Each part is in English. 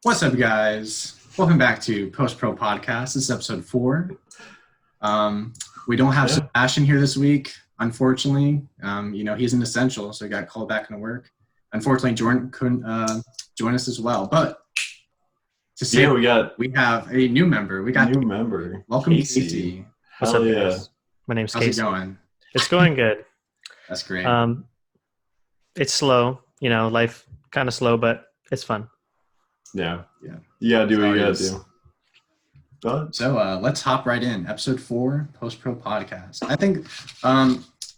What's up, guys? Welcome back to Post Pro Podcast. This is episode 4. We don't have Yeah. Sebastian here this week, unfortunately. He's an essential, so he got called back into work. Unfortunately, Jordan couldn't join us as well. But to say we have a new member. We got new member. Welcome, Casey. What's Hell up, yeah. guys? My name's How's Casey. it going? It's going good. That's great. It's slow, life kind of slow, but it's fun. Yeah. Yeah. You gotta do what you Sorry, gotta do. But So let's hop right in. Episode 4, Post Pro Podcast. I think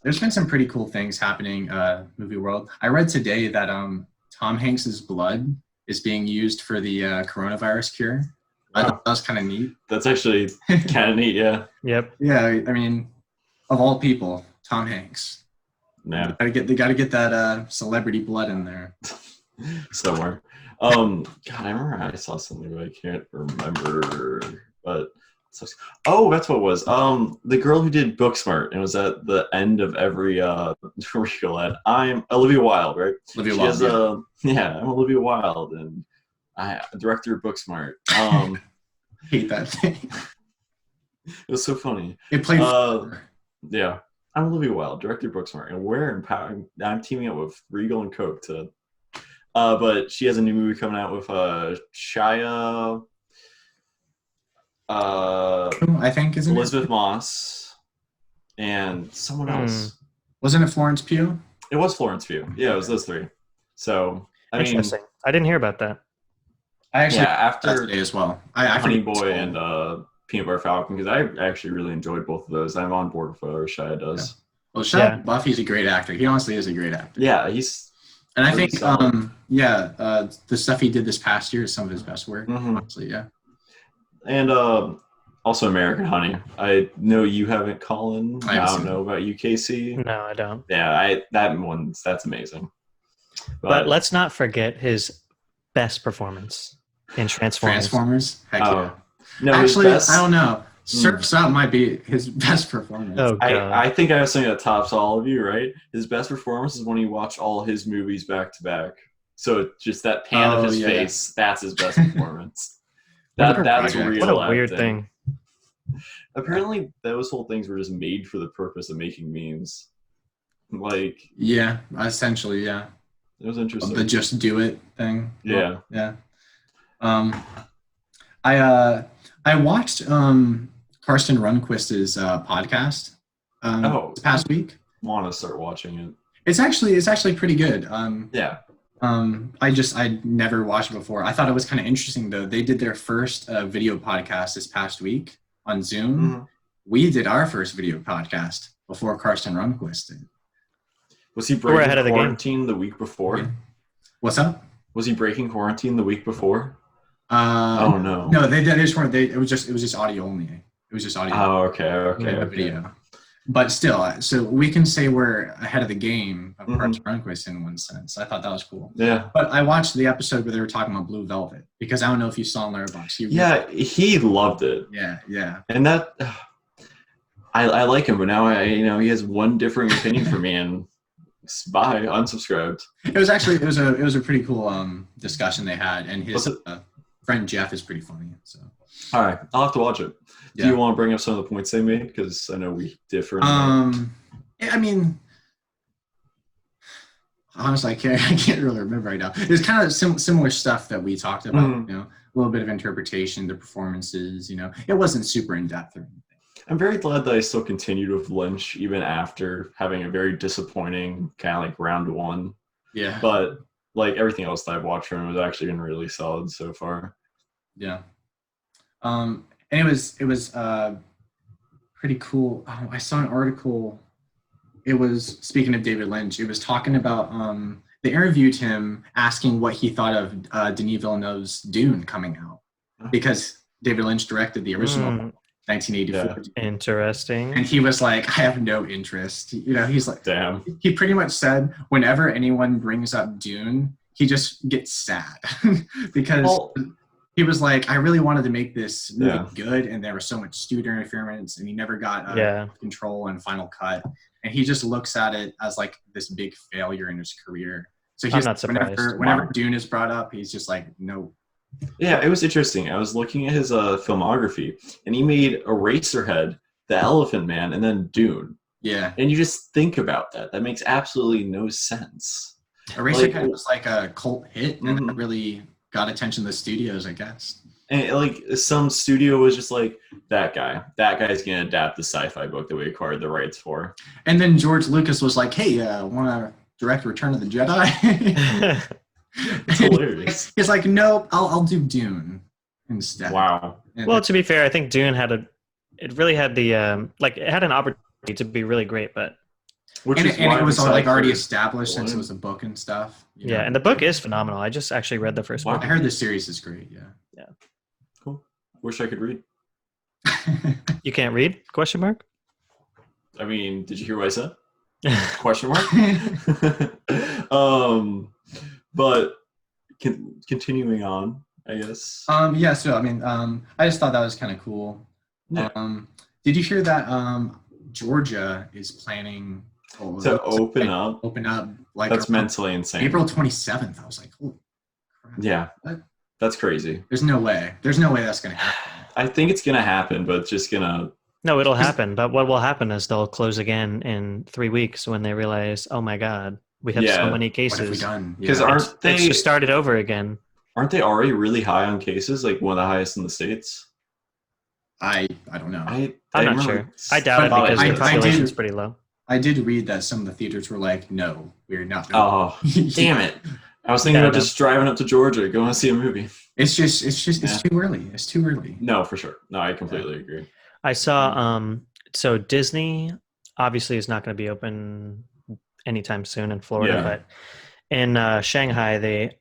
there's been some pretty cool things happening movie world. I read today that Tom Hanks's blood is being used for the coronavirus cure. I thought that was kind of neat. that's actually kind of neat, yeah. Yep. Yeah, I mean, of all people, Tom Hanks. Yeah. They gotta get that celebrity blood in there. Somewhere. God, I remember I saw something, but I can't remember. But oh, that's what it was. The girl who did Booksmart, and it was at the end of every reel ad. I'm Olivia Wilde, right? Olivia She Wilde. has, I'm Olivia Wilde, and I director of Booksmart. Hate that thing. It was so funny. It played. Yeah. I'm Olivia Wilde, director of Booksmart, and I'm teaming up with Regal and Coke to but she has a new movie coming out with Shia I think isn't Elizabeth it? Moss and someone else. Wasn't it Florence Pugh? It was Florence Pugh. Yeah, it was those three. So I mean, Interesting. I didn't hear about that. I actually after today as well. I Honey forget- Boy and Peanut Butter Falcon, because I actually really enjoyed both of those. I'm on board with whatever Shia does. Well, Shia Buffy's a great actor. He honestly is a great actor. Yeah, he's And I pretty think, solid. the stuff he did this past year is some of his best work. Mhm. Honestly, yeah. And also American Honey. I know you haven't, Colin. I I haven't don't seen know about you, Casey. No, I don't. Yeah, that's amazing. But let's not forget his best performance in Transformers. Transformers. Heck yeah. No, Actually, his best, I don't know. Surf's Up might be his best performance. Oh, God. I think I have something that tops all of you, right? His best performance is when you watch all his movies back to back. So just that pan of his yeah. face, that's his best performance. That's project. real. What a weird acting. thing. Apparently, those whole things were just made for the purpose of making memes. Like, Yeah, essentially, yeah. it was interesting. The just do it thing. Yeah. Yeah. I watched Karsten Runquist's podcast this past week. Want to start watching it? It's actually pretty good. Yeah. I'd never watched it before. I thought it was kind of interesting though. They did their first video podcast this past week on Zoom. Mm-hmm. We did our first video podcast before Karsten Runquist did. Was he We're ahead breaking of the game. quarantine the week before? Yeah. What's up? Was he breaking quarantine the week before? Oh no. No, they just weren't. It was just audio only. It was just audio. Oh, okay. No video. But still, so we can say we're ahead of the game of Karsten Runquist in one sense. I thought that was cool. Yeah. But I watched the episode where they were talking about Blue Velvet because I don't know if you saw in Letterboxd. Yeah, he loved it. Yeah. And that I like him, but now he has one differing opinion for me, and bye, unsubscribed. It was a pretty cool discussion they had, and his friend Jeff is pretty funny. So all right, I'll have to watch it. Yeah. Do you want to bring up some of the points they made? Because I know we differ. I mean, honestly, I can't really remember right now. There's kind of similar stuff that we talked about. A little bit of interpretation, the performances. It wasn't super in depth or anything. I'm very glad that I still continued with Lynch even after having a very disappointing kind of like round one. Yeah. But like everything else that I've watched from him has actually been really solid so far. Yeah. And it was pretty cool. Oh, I saw an article. It was, speaking of David Lynch, it was talking about they interviewed him asking what he thought of Denis Villeneuve's Dune coming out because David Lynch directed the original 1984. Yeah. Interesting. And he was like, I have no interest. He's like, damn. He pretty much said whenever anyone brings up Dune, he just gets sad because he was like, I really wanted to make this movie good, and there was so much studio interference, and he never got control and final cut. And he just looks at it as like this big failure in his career. So he's I'm not surprised. Whenever Dune is brought up, he's just like, no, Yeah, it was interesting. I was looking at his filmography, and he made Eraserhead, The Elephant Man, and then Dune. Yeah. And you just think about that. That makes absolutely no sense. Like, Eraserhead was like a cult hit, and that mhm. really got attention to the studios, I guess. And like some studio was just like, that guy's gonna adapt the sci-fi book that we acquired the rights for. And then George Lucas was like, "Hey, want to direct Return of the Jedi?" It's hilarious. He's like, "Nope, I'll do Dune instead." Wow. And Well, to be fair, I think Dune it really had the like it had an opportunity to be really great, but Which is and why it I'm was like excited already for established since it one. was a book and stuff. yeah, and the book is phenomenal. I just actually read the first Wow. I book. heard the series is great. Yeah. Cool. Wish I could read. You can't read? Question mark. I mean, did you hear what I said? Question mark. But continuing on, I guess. Yeah. So I mean, I just thought that was kind of cool. Yeah. Did you hear that Georgia is planning To open up, like that's mentally insane. April 27th? I was like, holy crap. Yeah, What? that's crazy. There's no way that's gonna happen. I think it's gonna happen, but it's just gonna. No, it'll happen. But what will happen is they'll close again in 3 weeks when they realize, oh my God, we have so Yeah. many What have we cases. done? Because Yeah. aren't It's they just started over again. aren't they already really high on cases? Like one of the highest in the states. I don't know. I'm not remember sure. I doubt it But because I the did- population is pretty low. I did read that some of the theaters were like, no, we're not. Doing Oh, damn it! I was thinking Yeah, about just driving up to Georgia, going to see a movie. It's Yeah. too early. It's too early. No, for sure. No, I completely agree. I saw so Disney obviously is not going to be open anytime soon in Florida, Yeah. but in Shanghai they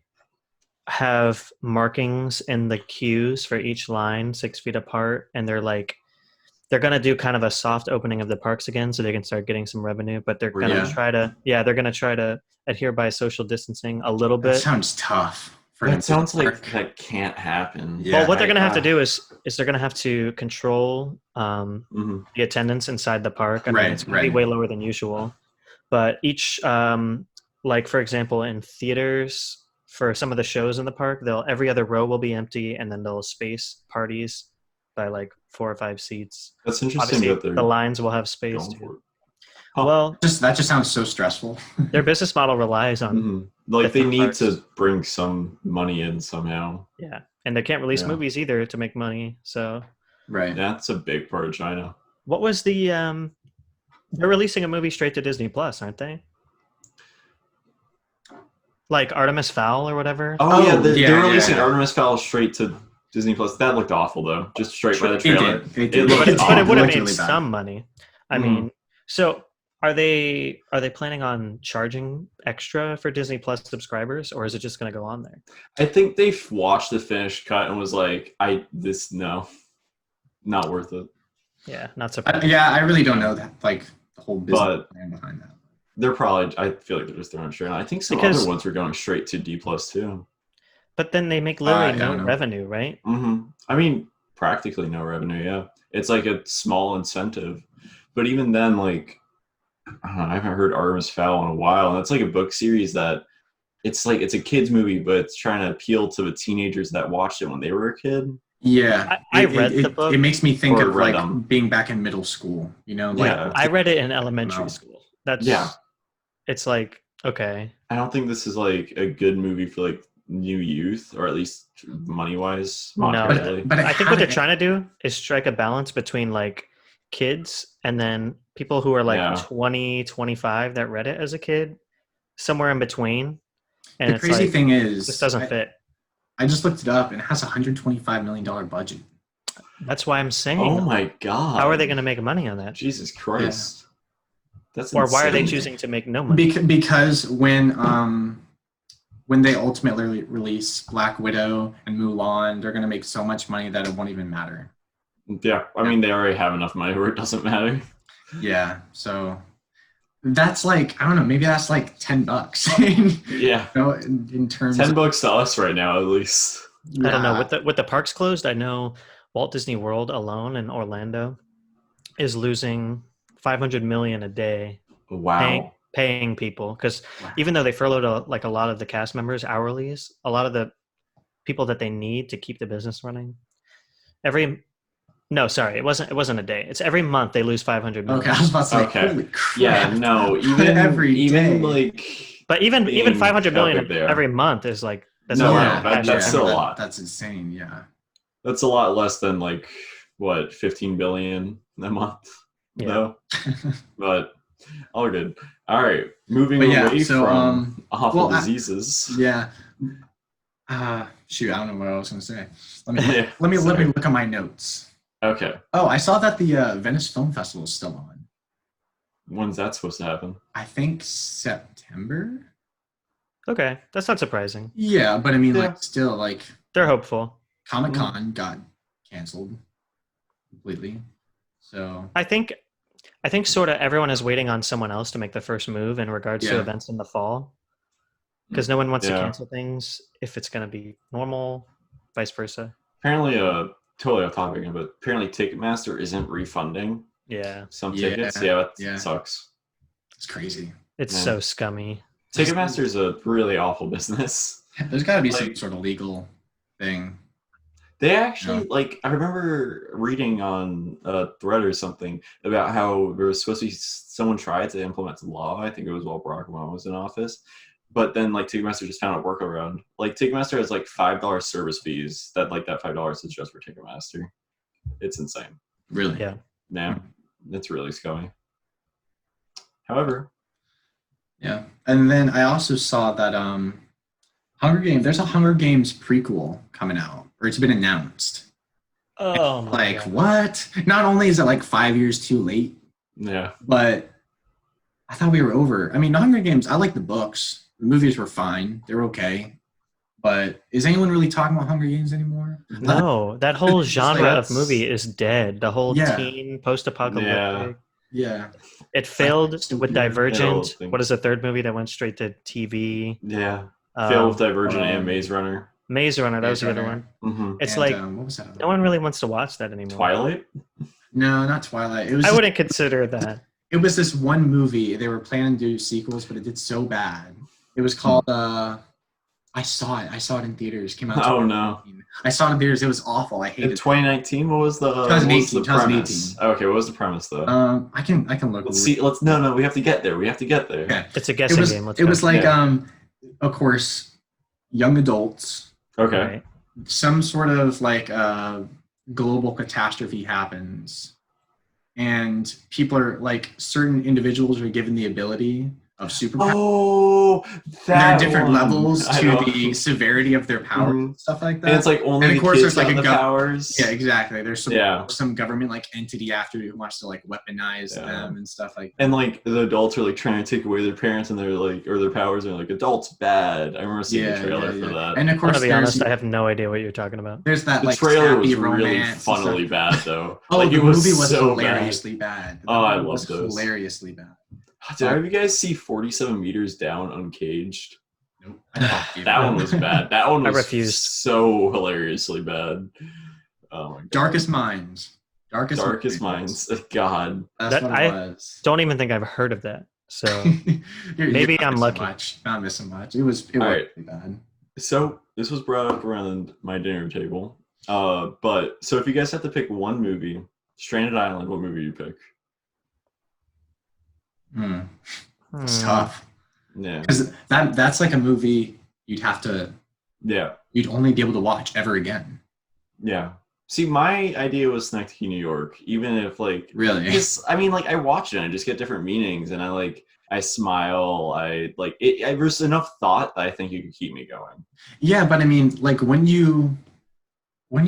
have markings in the queues for each line 6 feet apart, and they're going to do kind of a soft opening of the parks again so they can start getting some revenue, but they're going to Really? they're going to try to adhere by social distancing a little That bit. sounds tough. That sounds like that can't happen. Yeah. Well, what they're going to have to do is they're going to have to control Mhm. the attendance inside the park. I mean, Right, it's going to be right. way lower than usual. But each, like for example, in theaters for some of the shows in the park, every other row will be empty, and then they'll space parties by like 4 or 5 seats. That's interesting Obviously, that they're the lines will have space going for too. it. Huh. Well, That just sounds so stressful. their business model relies on Mhm. Like they theme need parks. to bring some money in somehow. yeah, and they can't release Yeah. movies either to make money. So, Right. That's a big part of China. what was the? They're releasing a movie straight to Disney Plus, aren't they? Like Artemis Fowl or whatever. Oh, yeah, Oh, they're yeah, releasing yeah. Artemis Fowl straight to Disney Plus. That looked awful though, just straight by the It trailer. did. It It did. looked but it awful. would have looked made really bad. some money. I Mhm. mean, so are they planning on charging extra for Disney Plus subscribers, or is it just going to go on there? I think they watched the finished cut and was like, no, not worth it. Yeah, not surprised. Yeah, I really don't know that, like the whole business But plan behind that. they're probably, I feel like they're just throwing it straight on. I think some Because- other ones were going straight to D plus too. But then they make literally I no don't know. revenue, right? I mean, practically no revenue. Yeah, it's like a small incentive, but even then, like, I don't know, I haven't heard Artemis Fowl in a while, and that's like a book series that it's like it's a kids movie, but it's trying to appeal to the teenagers that watched it when they were a kid. Yeah, I read the book. It makes me think Or of read like them. being back in middle school. You know, like Yeah. I read it in elementary No. school. That's Yeah. It's like okay, I don't think this is like a good movie for like new youth, or at least money wise, No. monetarily. but I think what they're trying to do is strike a balance between like kids and then people who are like Yeah. 20, 25 that read it as a kid, somewhere in between. And The it's crazy like, thing is, this doesn't fit. I just looked it up, and it has a $125 million budget. That's why I'm saying. Oh my god! How are they going to make money on that? Jesus Christ! That's Or why are they insane. choosing to make no money? Because when they ultimately release Black Widow and Mulan, they're gonna make so much money that it won't even matter. Yeah, I mean they already have enough money where it doesn't matter. Yeah, so that's like, I don't know, maybe that's like $10. Yeah, You know, in terms $10 to us right now at least. I don't know. Yeah. With the parks closed, I know Walt Disney World alone in Orlando is losing 500 million a day Wow. paying people, because Wow. even though they furloughed a lot of the cast members hourlies, a lot of the people that they need to keep the business running. No, sorry, it wasn't a day. It's every month they lose 500 million. Okay, I was about to say, Okay. holy crap. Yeah, no, even every day. like. But even being 500 how million big they are. every month is like that's No, a lot no, of that- cash. that's still a that- lot. That's insane. Yeah. That's a lot less than like what 15 billion a month, Yeah. though. But all good. All right, moving But yeah, away so, from awful well, diseases. Yeah. Shoot, I don't know what I was gonna say. Let me Yeah, let me sorry. look at my notes. Okay, Oh, I saw that the Venice Film Festival is still on. when's that supposed to happen? I think September. Okay, that's not surprising. Yeah, but I mean, Yeah. like, still, like, They're hopeful. Comic-Con got canceled completely. So I think sort of everyone is waiting on someone else to make the first move in regards to Yeah. events in the fall, because no one wants to Yeah. cancel things if it's going to be normal, vice versa. Apparently, totally off topic, but apparently Ticketmaster isn't refunding Yeah, some Yeah, tickets. Yeah, that yeah. sucks. it's crazy. it's Yeah. so scummy. Ticketmaster is a really awful business. There's got to be some Like- sort of legal thing. They actually I remember reading on a thread or something about how there was supposed to be someone tried to implement the law. I think it was while Barack Obama was in office, but then like Ticketmaster just found a workaround. Like Ticketmaster has like $5 service fees. That $5 is just for Ticketmaster. It's insane. Really? Yeah. Yeah, it's really scummy. However, Yeah. And then I also saw that Hunger Games. There's a Hunger Games prequel coming out, or it's been announced. Oh my Like, God. what? Not only is it like 5 years too late, yeah, but I thought we were over. I mean, the Hunger Games, I like the books. The movies were fine. They're okay. But is anyone really talking about Hunger Games anymore? No, that whole It's like genre of that's- movie is dead. The whole Yeah. teen post-apocalyptic. Yeah. It failed Stupid. with Divergent. thing. What is the third movie that went straight to TV? yeah. Failed with Divergent and um, Maze Runner. Maze Runner. That was Maze the other Runner. one. Mm-hmm. It's And, like what was that? other no one really wants to watch that anymore. Twilight. No, not Twilight. It was I just- wouldn't consider that. it was this one movie. They were planning to do sequels, but it did so bad. It was called I saw it in theaters. Came out. Oh no. I saw it in theaters. It was awful. I In hated it. 2019, what was the 2018, premise? Okay, what was the premise though? I can look. Let's see. No. We have to get there. Okay. It's a It guessing was game. Let's it go. was like Yeah. of course, young adults. Okay. Right. Some sort of like global catastrophe happens, and people are like certain individuals are given the ability of superpowers. Oh, And there are that different one. levels I to know. the severity of their powers Mhm. and stuff like that. And it's like only And of the course kids there's, like, have a the powers. yeah, exactly. There's Yeah. some government like entity after who wants to like weaponize Yeah. them and stuff like that. And like the adults are like trying to take away their parents and they're like, or their powers, and like adults bad. I remember seeing the trailer for that. And of I'm course, gonna be there's, honest. I have no idea what you're talking about. there's that The like trailer was sappy really romance and stuff. funnily bad though. Oh, like the it was movie was so hilariously bad. The Oh, I movie love was those. hilariously bad. bad. Did any of you guys see 47 Meters Down Uncaged? Nope. I fucking That one was bad. That one I was refused. so hilariously bad. Oh my god. Darkest Minds. Darkest Minds. God. That's That- what I- it was. Don't even think I've heard of that. So You're Maybe not I'm missing lucky. Much. Not missing much. It was All right. really bad. So this was brought up around my dinner table. But so if you guys have to pick one movie, Stranded Island, what movie do you pick? It's hmm. tough Yeah. because that's like a movie Yeah. you'd only be able to watch ever again. Yeah. See, my idea was Synecdoche, New York, even if like Really. because I mean like I watch it and I just get different meanings and I smile, I like it there's enough thought that I think you could keep me going. Yeah, but I mean, like when you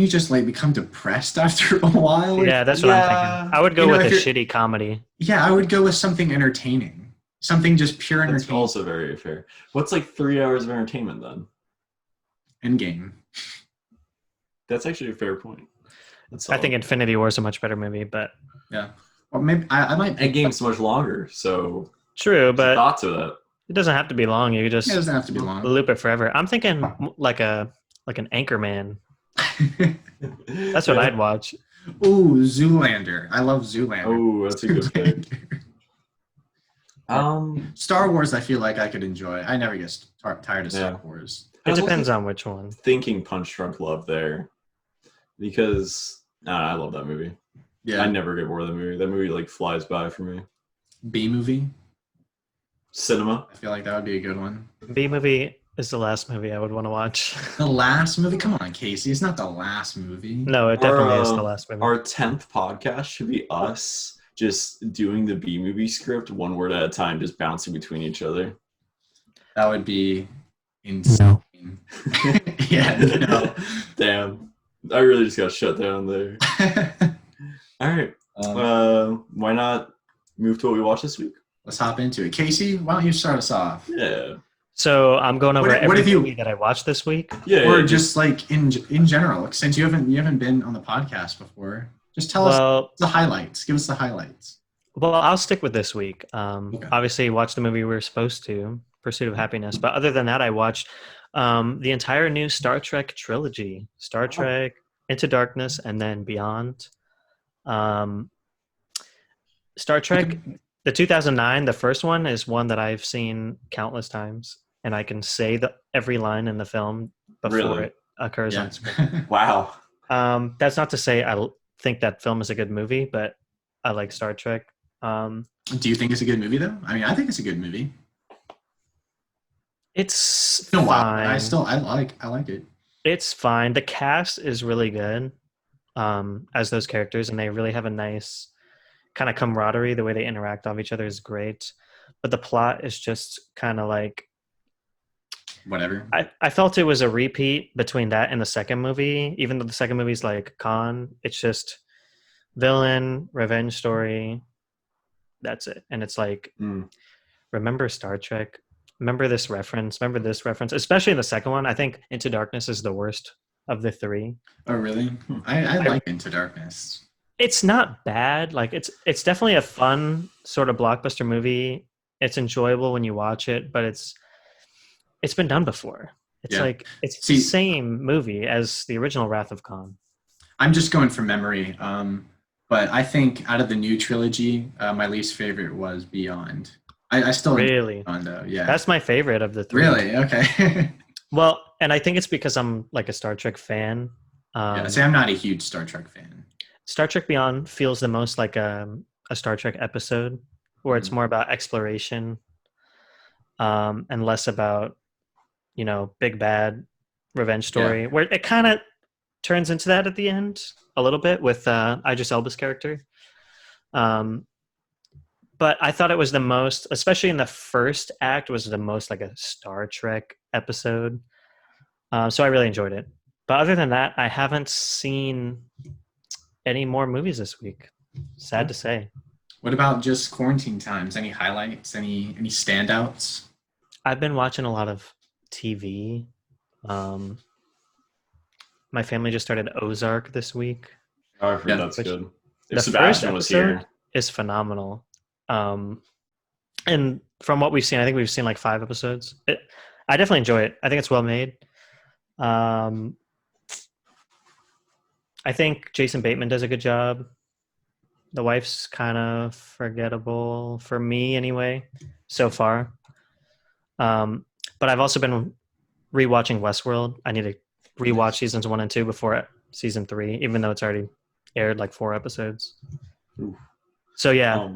just like become depressed after a while. like, Yeah, that's what I'm thinking. I would go You know, with a if shitty comedy. yeah, I would go with something entertaining, something just pure That's entertainment. also very fair. What's like 3 hours of entertainment then? Endgame. That's actually a fair point. That's I think solid. Infinity War is a much better movie, but Yeah. Or maybe I might. Endgame's so much longer, so true. But thoughts of that. it doesn't have to be long. You could just It doesn't have to be long. loop it forever. I'm thinking like an Anchorman. That's what I'd watch. Ooh, Zoolander. I love Zoolander. Oh, that's a good pick. Star Wars, I feel like I could enjoy. I never get tired of Star Yeah. Wars. It was depends also on which one. thinking Punch Drunk Love there because I love that movie. Yeah. I never get bored of the movie. That movie like flies by for me. B movie. Cinema. I feel like that would be a good one. B movie is the last movie I would want to watch. The last movie? Come on, Casey. It's not the last movie. No, it definitely is the last movie. Our 10th podcast should be us just doing the B movie script one word at a time, just bouncing between each other. That would be insane. No. Yeah, no. Damn. I really just got shut down there. All right. Why not move to what we watched this week? Let's hop into it. Casey, why don't you start us off? Yeah. So I'm going over What every have you- movie that I watched this week. Yeah. Or yeah, just like in general, since you haven't been on the podcast before, just tell us the highlights. Give us the highlights. Well, I'll stick with this week. Okay. Obviously, watched the movie we were supposed to, Pursuit of Happyness. But other than that, I watched the entire new Star Trek trilogy, Star Trek, Into Darkness, and then Beyond. Star Trek, the 2009, the first one is one that I've seen countless times, and I can say every line in the film before Really? it occurs on screen. Wow. That's not to say I think that film is a good movie, but I like Star Trek. Do you think it's a good movie though? I mean, I think it's a good movie. It's No, fine. I like it. It's fine. The cast is really good as those characters, and they really have a nice kind of camaraderie. The way they interact with each other is great, but the plot is just kind of like Whatever. I felt it was a repeat between that and the second movie. Even though the second movie's like Khan, it's just villain, revenge story. That's it. And it's like, remember Star Trek? Remember this reference? Remember this reference? Especially in the second one. I think Into Darkness is the worst of the three. Oh, really? I like Into Darkness. It's not bad. Like it's definitely a fun sort of blockbuster movie. It's enjoyable when you watch it, but it's been done before. It's like it's the same movie as the original Wrath of Khan. I'm just going from memory. But I think out of the new trilogy, my least favorite was Beyond. I still really enjoy Beyond though. Yeah. That's my favorite of the three. Really? Okay. Well, and I think it's because I'm like a Star Trek fan. See, I'm not a huge Star Trek fan. Star Trek Beyond feels the most like a Star Trek episode where it's more about exploration and less about, big bad revenge story, where it kind of turns into that at the end a little bit with Idris Elba's character. But I thought it was the most, especially in the first act, was the most like a Star Trek episode. So I really enjoyed it. But other than that, I haven't seen any more movies this week. Sad to say. What about just quarantine times? Any highlights? Any standouts? I've been watching a lot of TV. My family just started Ozark this week. Oh, I've heard that's good. The Sebastian was here. is phenomenal. And from what we've seen, I think we've seen like 5 episodes. I definitely enjoy it. I think it's well made. I think Jason Bateman does a good job. The wife's kind of forgettable for me anyway, so far. But I've also been rewatching Westworld. I need to rewatch seasons 1 and 2 before season 3, even though it's already aired like 4 episodes. Ooh. So yeah.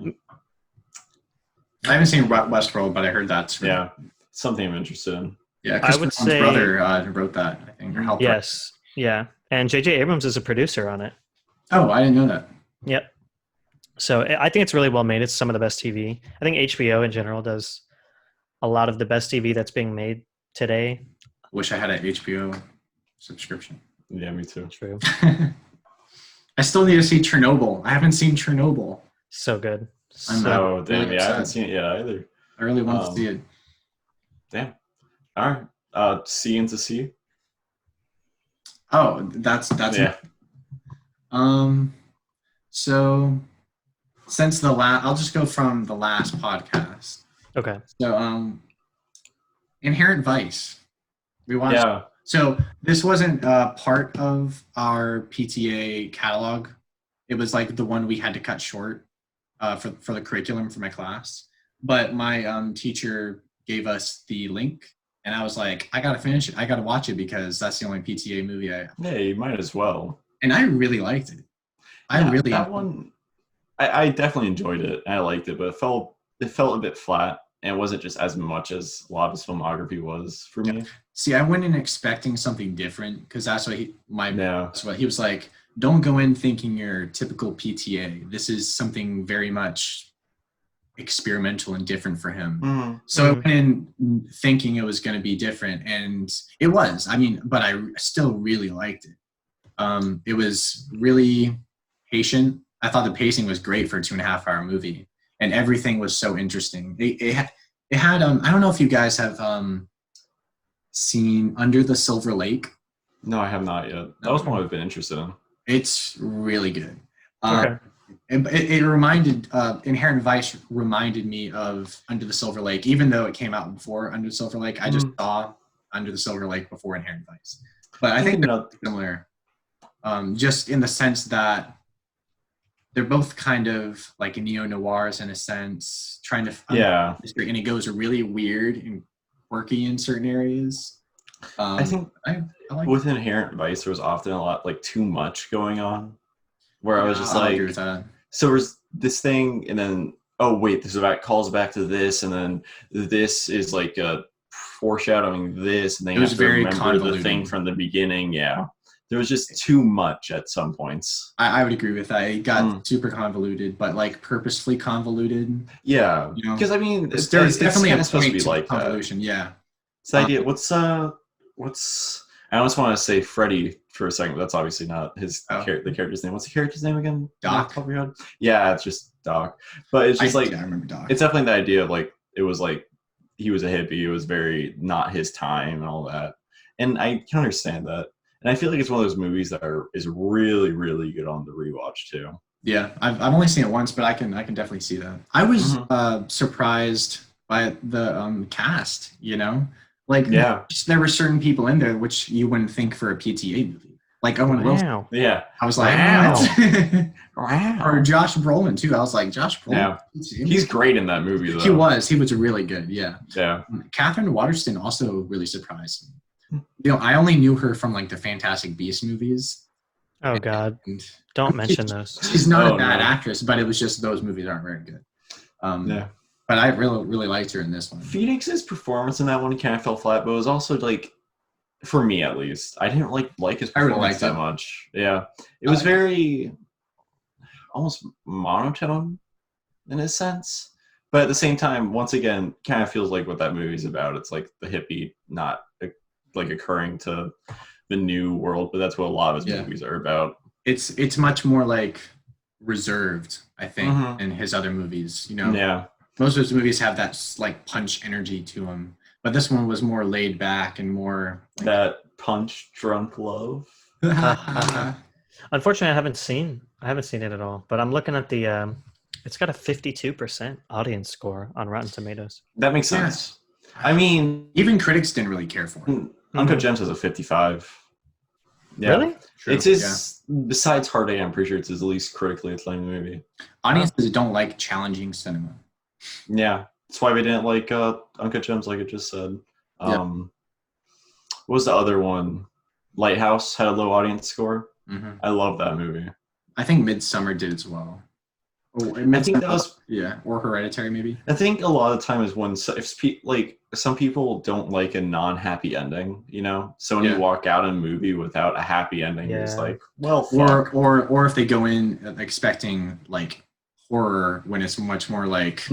I haven't seen Westworld, but I heard that's something I'm interested in. Yeah, I would say brother wrote that, I think, or helped. Yes, yeah, and J.J. Abrams is a producer on it. Oh, I didn't know that. Yep. So I think it's really well made. It's some of the best TV. I think HBO in general does a lot of the best TV that's being made today. Wish I had an HBO subscription. Yeah, me too. True. I still need to see Chernobyl. I haven't seen Chernobyl. So good. Oh, damn. Yeah, I haven't seen it yet either. I really want to see it. Damn. All right. C into C. Oh, that's yeah. So since I'll just go from the last podcast. Okay. So Inherent Vice. We watched. Yeah. So this wasn't part of our PTA catalog. It was like the one we had to cut short for the curriculum for my class. But my teacher gave us the link, and I was like, I gotta finish it. I gotta watch it because that's the only PTA movie Yeah, you might as well. and I really liked it. I Yeah, really that one. I definitely enjoyed it. I liked it, but it felt a bit flat, and it wasn't just as much as a lot of his filmography was for me. See, I went in expecting something different because that's what No. that's what he was like. Don't go in thinking you're typical PTA. This is something very much experimental and different for him. Mhm. So I went in thinking it was going to be different, and it was. I mean, but I still really liked it. It was really patient. I thought the pacing was great for a 2.5 hour movie, and everything was so interesting. It had I don't know if you guys have seen Under the Silver Lake. No, I have not yet. That was one I've been interested in. It's really good. Okay. It reminded Inherent Vice reminded me of Under the Silver Lake, even though it came out before Under the Silver Lake. I just saw Under the Silver Lake before Inherent Vice, but I think they're similar, just in the sense that they're both kind of like neo noirs in a sense, trying to Yeah. and it goes really weird and quirky in certain areas. I think I like with Inherent Vice, there was often a lot like too much going on, where I was just I'll like, agree with that. so there's this thing, and then oh wait, this about calls back to this, and then this is like foreshadowing this, and then It you was have to very remember the thing convoluted. from the beginning. Yeah, there was just too much at some points. I would agree with that. It got super convoluted, but like purposefully convoluted. Yeah, You know, because I mean, there's definitely kind a of supposed to point be to like that. convolution. Yeah. It's the idea. What's I almost want to say Freddy for a second, but that's obviously not the character's name. What's the character's name again? Doc. Top of your head? Yeah, it's just Doc. But it's just I like remember Doc. it's definitely the idea of like it was like he was a hippie. It was very not his time and all that. And I can understand that. And I feel like it's one of those movies that is really, really good on the rewatch too. Yeah, I've only seen it once, but I can definitely see that. I was surprised by the cast. You know, like there were certain people in there which you wouldn't think for a PTA movie, like Owen Wilson. Wow. Yeah, I was like, wow. Wow. Or Josh Brolin too. I was like, Josh Brolin. Yeah, he's great in that movie though. He was really good. Yeah. Yeah. Catherine Waterston also really surprised me. You know, I only knew her from like the Fantastic Beasts movies. Oh God! And Don't mention those. She's not a bad actress, but it was just those movies aren't very good. Yeah. But I really liked her in this one. Phoenix's performance in that one kind of fell flat, but it was also like, for me at least, I didn't like his performance that much. Yeah, it was very almost monotone in a sense, but at the same time, once again, kind of feels like what that movie's about. It's like the hippie not like occurring to the new world, but that's what a lot of his movies are about. It's much more like reserved, I think, in his other movies. You know, most of his movies have that like punch energy to them, but this one was more laid back and more like, that punch drunk love. Unfortunately, I haven't seen it at all. But I'm looking at the. It's got a 52% audience score on Rotten Tomatoes. That makes sense. I mean, even critics didn't really care for it. Uncut Gems has a 55. Yeah. Really? True. It's his, besides Hard A, I'm pretty sure it's his least critically acclaimed movie. Audiences don't like challenging cinema. Yeah. That's why we didn't like Uncut Gems, like I just said. What was the other one? Lighthouse had a low audience score. I love that movie. I think Midsommar did as well. I think that was or Hereditary maybe. I think a lot of the time is when like some people don't like a non-happy ending, you know. So when you walk out in a movie without a happy ending, it's like, well, fuck. Or if they go in expecting like horror when it's much more like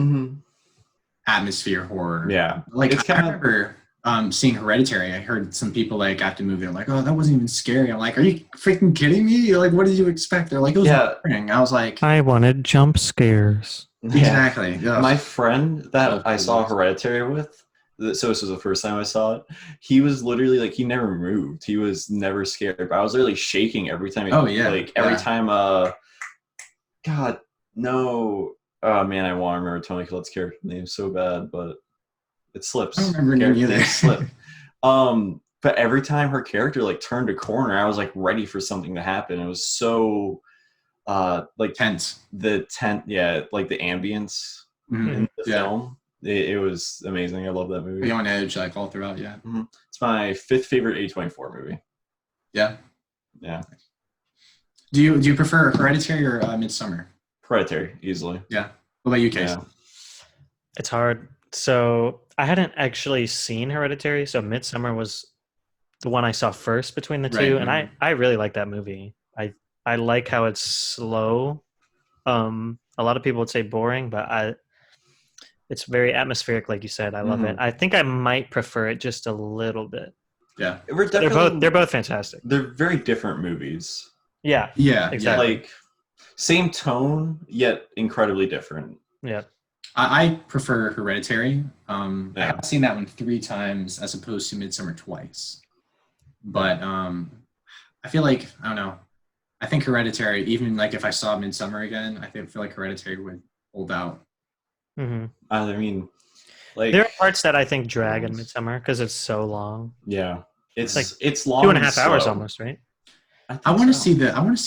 atmosphere horror. Yeah, like I remember seeing Hereditary. I heard some people like after the movie, they're like, "Oh, that wasn't even scary." I'm like, "Are you freaking kidding me? Like, what did you expect?" They're like, "It was boring." I was like, "I wanted jump scares." Exactly. Yeah. My friend that I saw Hereditary with, so this was the first time I saw it. He was literally like, he never moved. He was never scared. But I was literally shaking every time. Every time. God, no. Oh man, I want to remember Tony Collette's character name so bad, but it slips. I don't remember name either. Slip. But every time her character like turned a corner, I was like ready for something to happen. It was so like tense. Like the ambience in the film It was amazing. I love that movie. Be on edge like all throughout. Yeah. It's my 5th favorite A24 movie. Yeah. Yeah. Do you prefer Hereditary or Midsummer? Hereditary, easily. Yeah. What about you, Casey? Yeah. It's hard. So I hadn't actually seen Hereditary, so Midsummer was the one I saw first between the two, Right. and I really like that movie. I like how it's slow. A lot of people would say boring, but it's very atmospheric, like you said. I love it. I think I might prefer it just a little bit. Yeah. They're both fantastic. They're very different movies. Yeah. Yeah. Exactly. Like same tone, yet incredibly different. Yeah. I prefer Hereditary. I Yeah. have seen that one 3 times as opposed to Midsummer twice. But I feel like, I don't know. I think Hereditary, even like if I saw Midsummer again, I feel like Hereditary would hold out. Mm-hmm. I mean, like There are parts that I think drag in Midsummer because it's so long. yeah, it's like long, 2.5 hours slow. almost, right? I want to see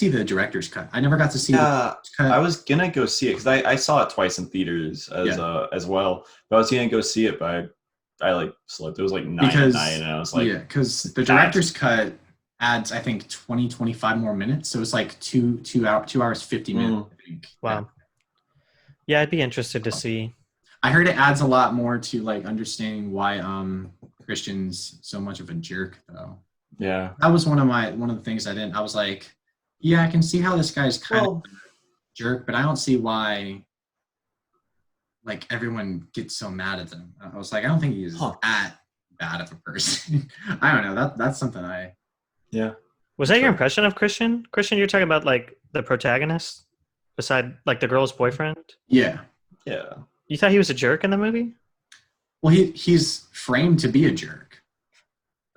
the director's cut. I never got to see the cut. I was gonna go see it because I saw it twice in theaters as well. But I was gonna go see it, but I like slept. It was like 9 at night, and I was like, yeah, because the director's cut adds I think 25 more minutes, so it's like 2 hours 50 minutes. I think. Wow. Yeah, I'd be interested to see. I heard it adds a lot more to like understanding why Christian's so much of a jerk though. yeah, That was one of the things I was like, yeah, I can see how this guy's kind of a jerk, but I don't see why like everyone gets so mad at him. I was like, I don't think he's that bad of a person. I don't know. That's something yeah. Was that your impression of Christian? Christian, you're talking about like the protagonist beside like the girl's boyfriend? Yeah. Yeah. You thought he was a jerk in the movie? Well, he's framed to be a jerk.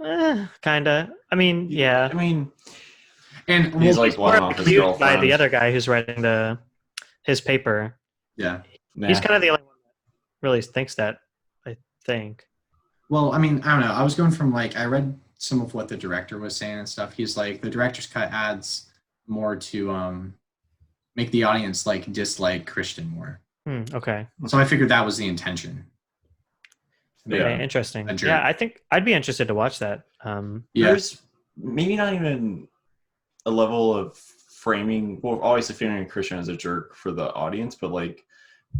Kinda. I mean, yeah. I mean, and he's like blowing off his girlfriend by the other guy who's writing his paper. Yeah. He's kind of the only one that really thinks that, I think. Well, I mean, I don't know. I was going from like I read some of what the director was saying and stuff. He's like the director's cut adds more to make the audience like dislike Christian more. Okay. So I figured that was the intention. Yeah. Okay, interesting. A jerk. Yeah, I think I'd be interested to watch that. There's maybe not even a level of framing. Well, obviously framing Christian as a jerk for the audience, but like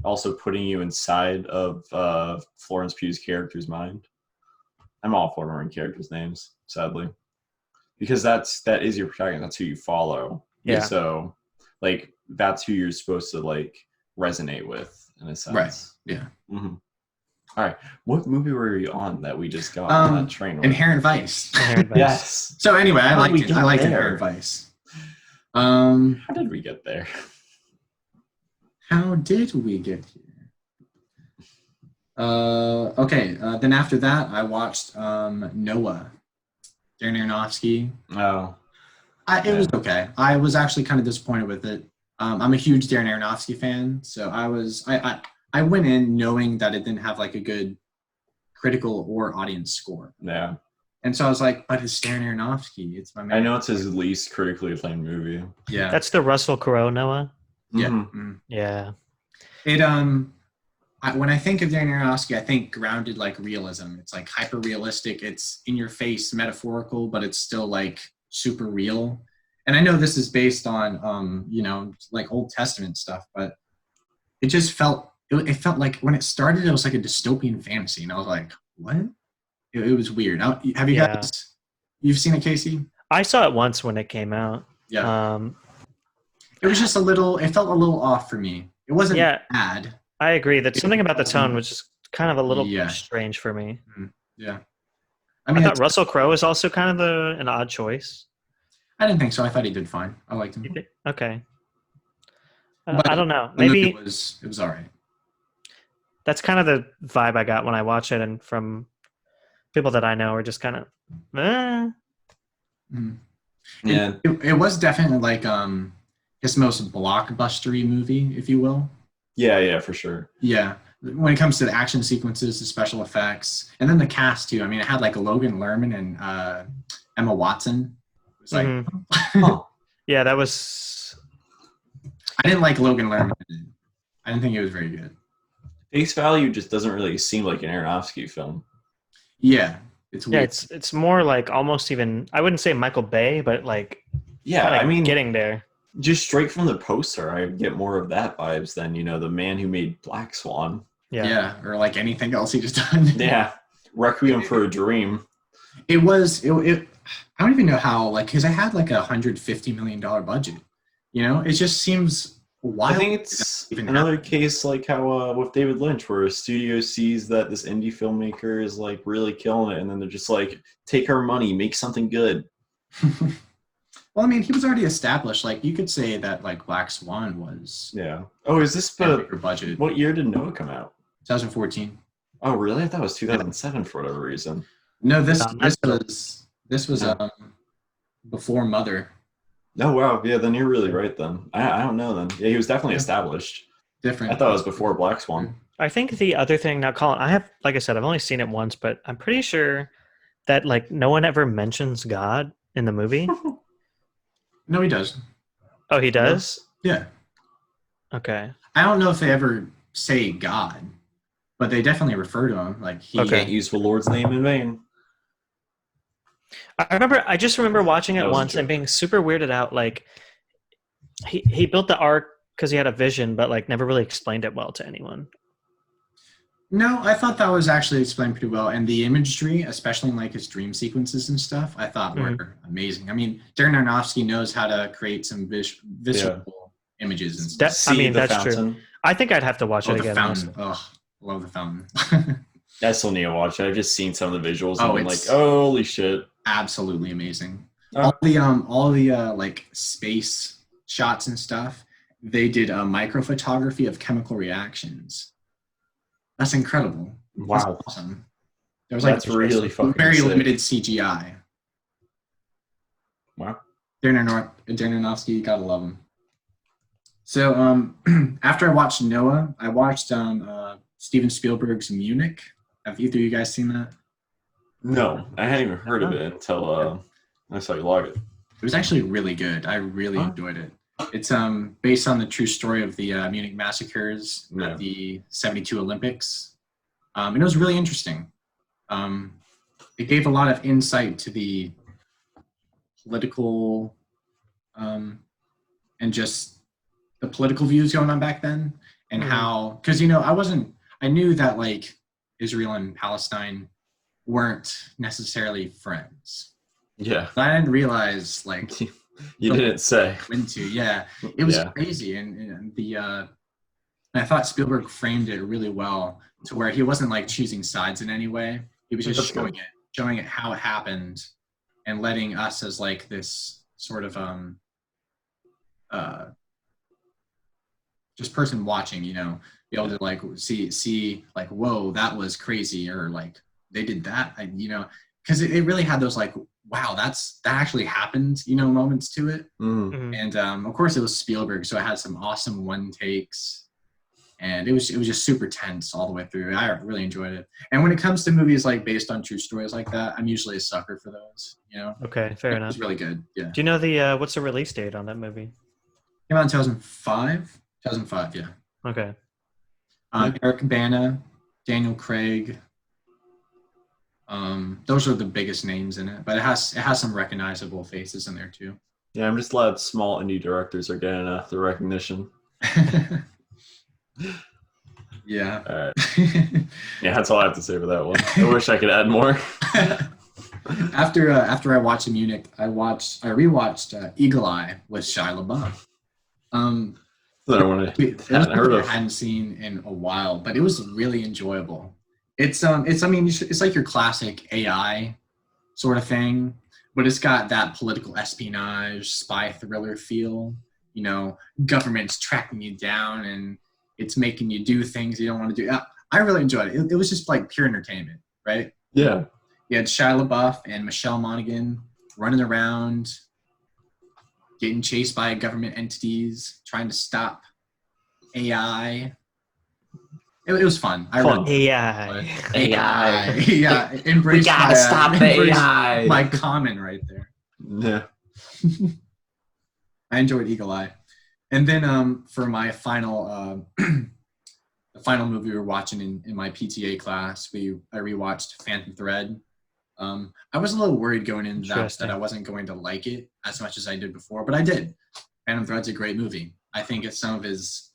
also putting you inside of Florence Pugh's character's mind. I'm all for remembering characters' names, sadly, because that is your protagonist. That's who you follow. Yeah. So, like, that's who you're supposed to like resonate with in a sense. Right. Yeah. Mm-hmm. All right. What movie were you on that we just got on that train with? Inherent Vice. Yes. So anyway, I liked Inherent Vice. How did we get there? How did we get here? Okay. Then after that, I watched Noah, Darren Aronofsky. Oh. It was okay. I was actually kind of disappointed with it. I'm a huge Darren Aronofsky fan, so I went in knowing that it didn't have like a good critical or audience score. Yeah. And so I was like, but it's Darren Aronofsky. It's my man. I know it's his least critically acclaimed movie. Yeah. That's the Russell Crowe Noah. Yeah. Mm-hmm. Yeah. It when I think of Darren Aronofsky, I think grounded like realism. It's like hyper realistic. It's in your face, metaphorical, but it's still like super real. And I know this is based on like Old Testament stuff, but it just felt like when it started, it was like a dystopian fantasy, and I was like, what? It was weird. Have you guys? You've seen it, Casey? I saw it once when it came out. Yeah. It was just it felt a little off for me. It wasn't bad. I agree that something about the tone was just kind of a little strange for me. Yeah. I thought Russell Crowe was also kind of an odd choice. I didn't think so. I thought he did fine. I liked him. Okay. I don't know. Maybe it was all right. That's kind of the vibe I got when I watched it, and from people that I know are just kind of, Yeah. It was definitely like his most blockbustery movie, if you will. Yeah, for sure. Yeah. When it comes to the action sequences, the special effects, and then the cast too. I mean, it had like Logan Lerman and Emma Watson. It was like, yeah, that was. I didn't like Logan Lerman. I didn't think he was very good. Face value just doesn't really seem like an Aronofsky film. Yeah, it's Yeah, weird. it's more like almost even I wouldn't say Michael Bay, but like Yeah, kind I of mean, getting there. just straight from the poster, I get more of that vibes than the man who made Black Swan. Yeah. Yeah, or like anything else he just done. Yeah, Requiem for a Dream. It was it. I don't even know how like because I had like $150 million budget. It just seems I wild. think That that it's even another happened. case like how with David Lynch, where a studio sees that this indie filmmaker is like really killing it, and then they're just like, take our money, make something good. Well, I mean, he was already established. Like you could say that like Black Swan was Yeah. Oh, is this a the bigger budget. what year did Noah come out? 2014. Oh, really? I thought it was 2007 for whatever reason. No, this No, this not middle. was Yeah. before Mother. Oh, wow. Yeah, then you're really right. Then I don't know. Then yeah, he was definitely Yeah. established. I Different. thought it was before Black Swan. I think the other thing now, Colin, I have, like I said, I've only seen it once, but I'm pretty sure that like no one ever mentions God in the movie. No, he does. Oh, he does? Yeah. Okay. I don't know if they ever say God, but they definitely refer to him. Like he. Okay. Can't use the Lord's name in vain. I just remember watching it That was a once and joke. being super weirded out. Like he built the ark because he had a vision, but like never really explained it well to anyone. No, I thought that was actually explained pretty well, and the imagery, especially in like his dream sequences and stuff, I thought were amazing. I mean, Darren Aronofsky knows how to create some visual images and stuff. I mean, the that's true. fountain. I think I'd have to watch Oh, it the again. fountain! Honestly. Oh, love the fountain. I still need to watch it. I've just seen some of the visuals and Oh, been like, it's- holy shit. Absolutely amazing. Oh. All the like space shots and stuff. They did a micro photography of chemical reactions. That's incredible. That's Wow. awesome. There was like That's really fucking very sick. limited CGI. Wow. Darren Aronofsky, you gotta love him. So after I watched Noah, I watched Steven Spielberg's Munich. Have either of you guys seen that? No, I hadn't even heard of it until I saw you log it. It was actually really good. I really Huh? enjoyed it. It's based on the true story of the Munich massacres Yeah. at the '72 Olympics, and it was really interesting. It gave a lot of insight to the political and just the political views going on back then, and how because I knew that like Israel and Palestine weren't necessarily friends. Yeah. But I didn't realize like You didn't say. into it was Yeah. crazy and I thought Spielberg framed it really well to where he wasn't like choosing sides in any way. He was just That's showing it how it happened and letting us as like this sort of just person watching, be able to like see like, whoa, that was crazy, or like they did that, because it really had those like, wow, that actually happened, moments to it. Mm. And of course it was Spielberg, so it had some awesome one takes, and it was just super tense all the way through. I really enjoyed it. And when it comes to movies like based on true stories like that, I'm usually a sucker for those. Okay, fair It enough. was really good. Yeah. Do you know the what's the release date on that movie? Came out in 2005. 2005, yeah. Okay. Eric Bana, Daniel Craig. Those are the biggest names in it, but it has some recognizable faces in there too. Yeah, I'm just glad small indie directors are getting the recognition. Yeah. All right. Yeah, that's all I have to say for that one. I wish I could add more. After I watched Munich, I rewatched Eagle Eye with Shia LaBeouf. Another one I hadn't heard of. I hadn't seen in a while, but it was really enjoyable. It's like your classic AI sort of thing, but it's got that political espionage, spy thriller feel. Government's tracking you down and it's making you do things you don't want to do. I really enjoyed it. It was just like pure entertainment, right? Yeah. You had Shia LaBeouf and Michelle Monaghan running around, getting chased by government entities, trying to stop AI. It was fun. AI. AI. Yeah, embrace We gotta stop the AI. My comment right there. Yeah. I enjoyed Eagle Eye. And then for my final the the final movie we were watching in my PTA class. I rewatched Phantom Thread. I was a little worried going into that I wasn't going to like it as much as I did before, but I did. Phantom Thread's a great movie. I think it's some of his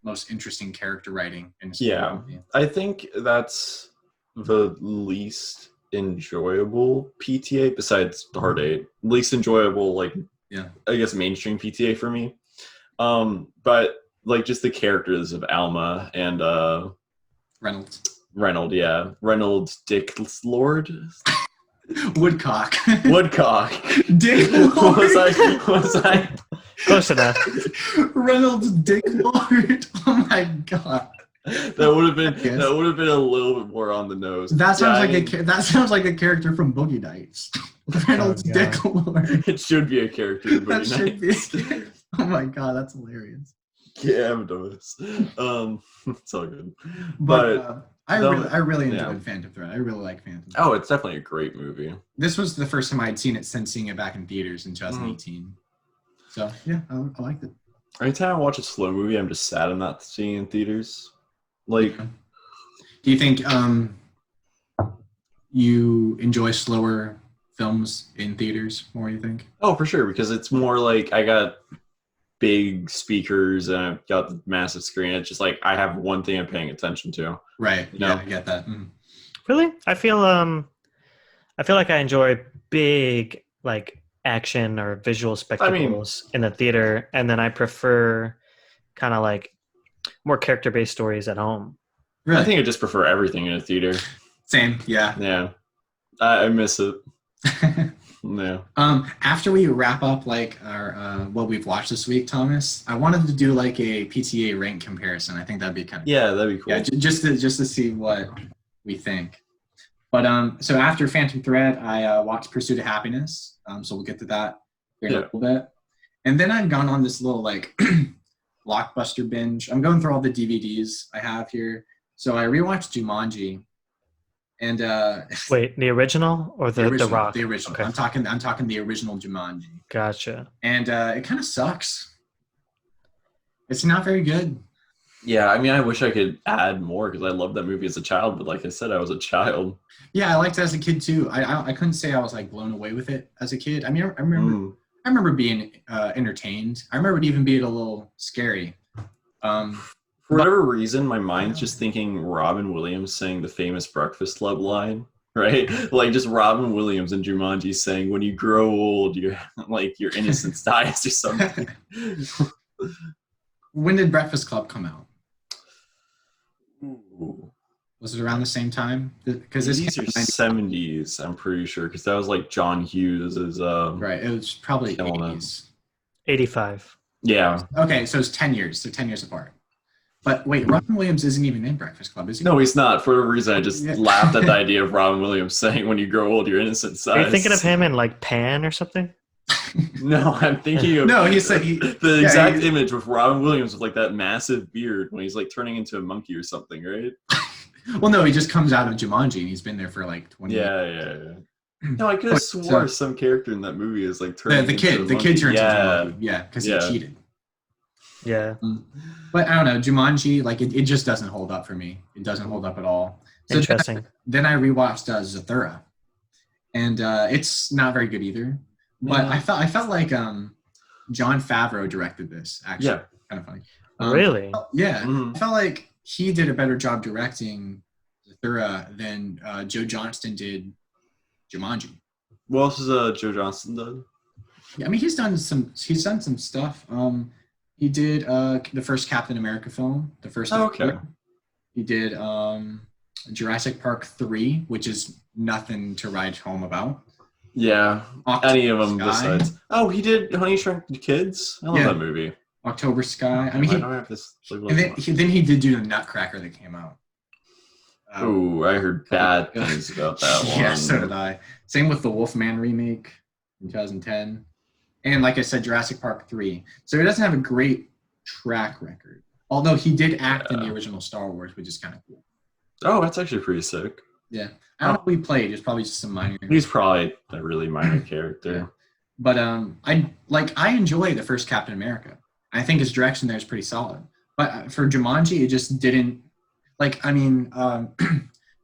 most interesting character writing in his movie. I think that's the least enjoyable PTA besides the Hard Eight. Least enjoyable, like, I guess mainstream PTA for me. But like just the characters of Alma and Reynolds Dick Lord. Woodcock. Dick Lord. was I Close enough. Reynolds Dick Lord. Oh my god. That would have been a little bit more on the nose. That sounds like a character from Boogie Nights. Reynolds Dick Lord. It should be a character in Boogie Nights. Oh my god, that's hilarious. Yeah, it does. It's all good. But I really enjoyed Phantom Thread. I really like Phantom Thread. Oh, it's definitely a great movie. This was the first time I'd seen it since seeing it back in theaters in 2018. So yeah, I liked it. Anytime I watch a slow movie, I'm just sad I'm not seeing it in theaters. Like, do you think you enjoy slower films in theaters more? You think? Oh, for sure, because it's more like I got big speakers and I've got the massive screen. It's just like I have one thing I'm paying attention to. Right. Yeah, I get that. Mm. Really? I feel like I enjoy big like action or visual spectacles in the theater, and then I prefer kind of like more character-based stories at home. Really? I think I just prefer everything in a theater. Same. Yeah. Yeah. I miss it. Yeah. After we wrap up like our what we've watched this week, Thomas, I wanted to do like a PTA rank comparison. I think that'd be kind of that'd be cool. Yeah, just to see what we think. But so after Phantom Thread, I watched Pursuit of Happyness. So we'll get to that here in a little bit. And then I've gone on this little like blockbuster binge. I'm going through all the DVDs I have here. So I rewatched Jumanji. And wait, the original or the Rock? The original. Okay. I'm talking the original Jumanji. Gotcha. And it kind of sucks. It's not very good. Yeah, I mean, I wish I could add more because I loved that movie as a child. But like I said, I was a child. Yeah, I liked it as a kid too. I couldn't say I was like blown away with it as a kid. I mean, I remember being entertained. I remember it even being a little scary. For whatever reason, my mind's just thinking Robin Williams saying the famous Breakfast Club line, right? Like just Robin Williams and Jumanji saying, "When you grow old, your innocence dies" or something. When did Breakfast Club come out? Ooh. Was it around the same time? Because these are 70s, I'm pretty sure, because that was like John Hughes is right. It was probably 80s. 85. Yeah. Okay, so it's 10 years. So 10 years apart. But wait, Robin Williams isn't even in Breakfast Club, is he? No, he's not. For whatever reason, I just laughed at the idea of Robin Williams saying, "When you grow old, your innocence dies." Are you thinking of him in like Pan or something? No, I'm thinking of the exact image with Robin Williams with like that massive beard when he's like turning into a monkey or something, right? Well, no, he just comes out of Jumanji and he's been there for like 20 years. Yeah. No, I could have swore some character in that movie is like turning the kid. Into the kid turns into a monkey. Yeah, because he cheated. Yeah. But I don't know, Jumanji, like it just doesn't hold up for me. It doesn't hold up at all. So interesting. Then I rewatched Zathura, and it's not very good either. But I felt like Jon Favreau directed this. Actually, kind of funny. Really? Yeah, I felt like he did a better job directing Zathura than Joe Johnston did Jumanji. What else has Joe Johnston done? Yeah, I mean he's done some stuff. He did the first Captain America film, the first. Oh, okay. He did Jurassic Park 3, which is nothing to write home about. Yeah, any of them Sky. Besides. Oh, he did Honey Shrunk the Kids. I love that movie. October Sky. I mean, I don't have this. And then he did do the Nutcracker that came out. Oh, I heard bad things about that one. Yeah, so did I. Same with the Wolfman remake in 2010. And like I said, Jurassic Park 3. So he doesn't have a great track record. Although he did act in the original Star Wars, which is kind of cool. Oh, that's actually pretty sick. Yeah. I don't know who he played. It's probably just some minor. He's probably a really minor character. Yeah. But I enjoy the first Captain America. I think his direction there is pretty solid. But for Jumanji, it just didn't like I mean,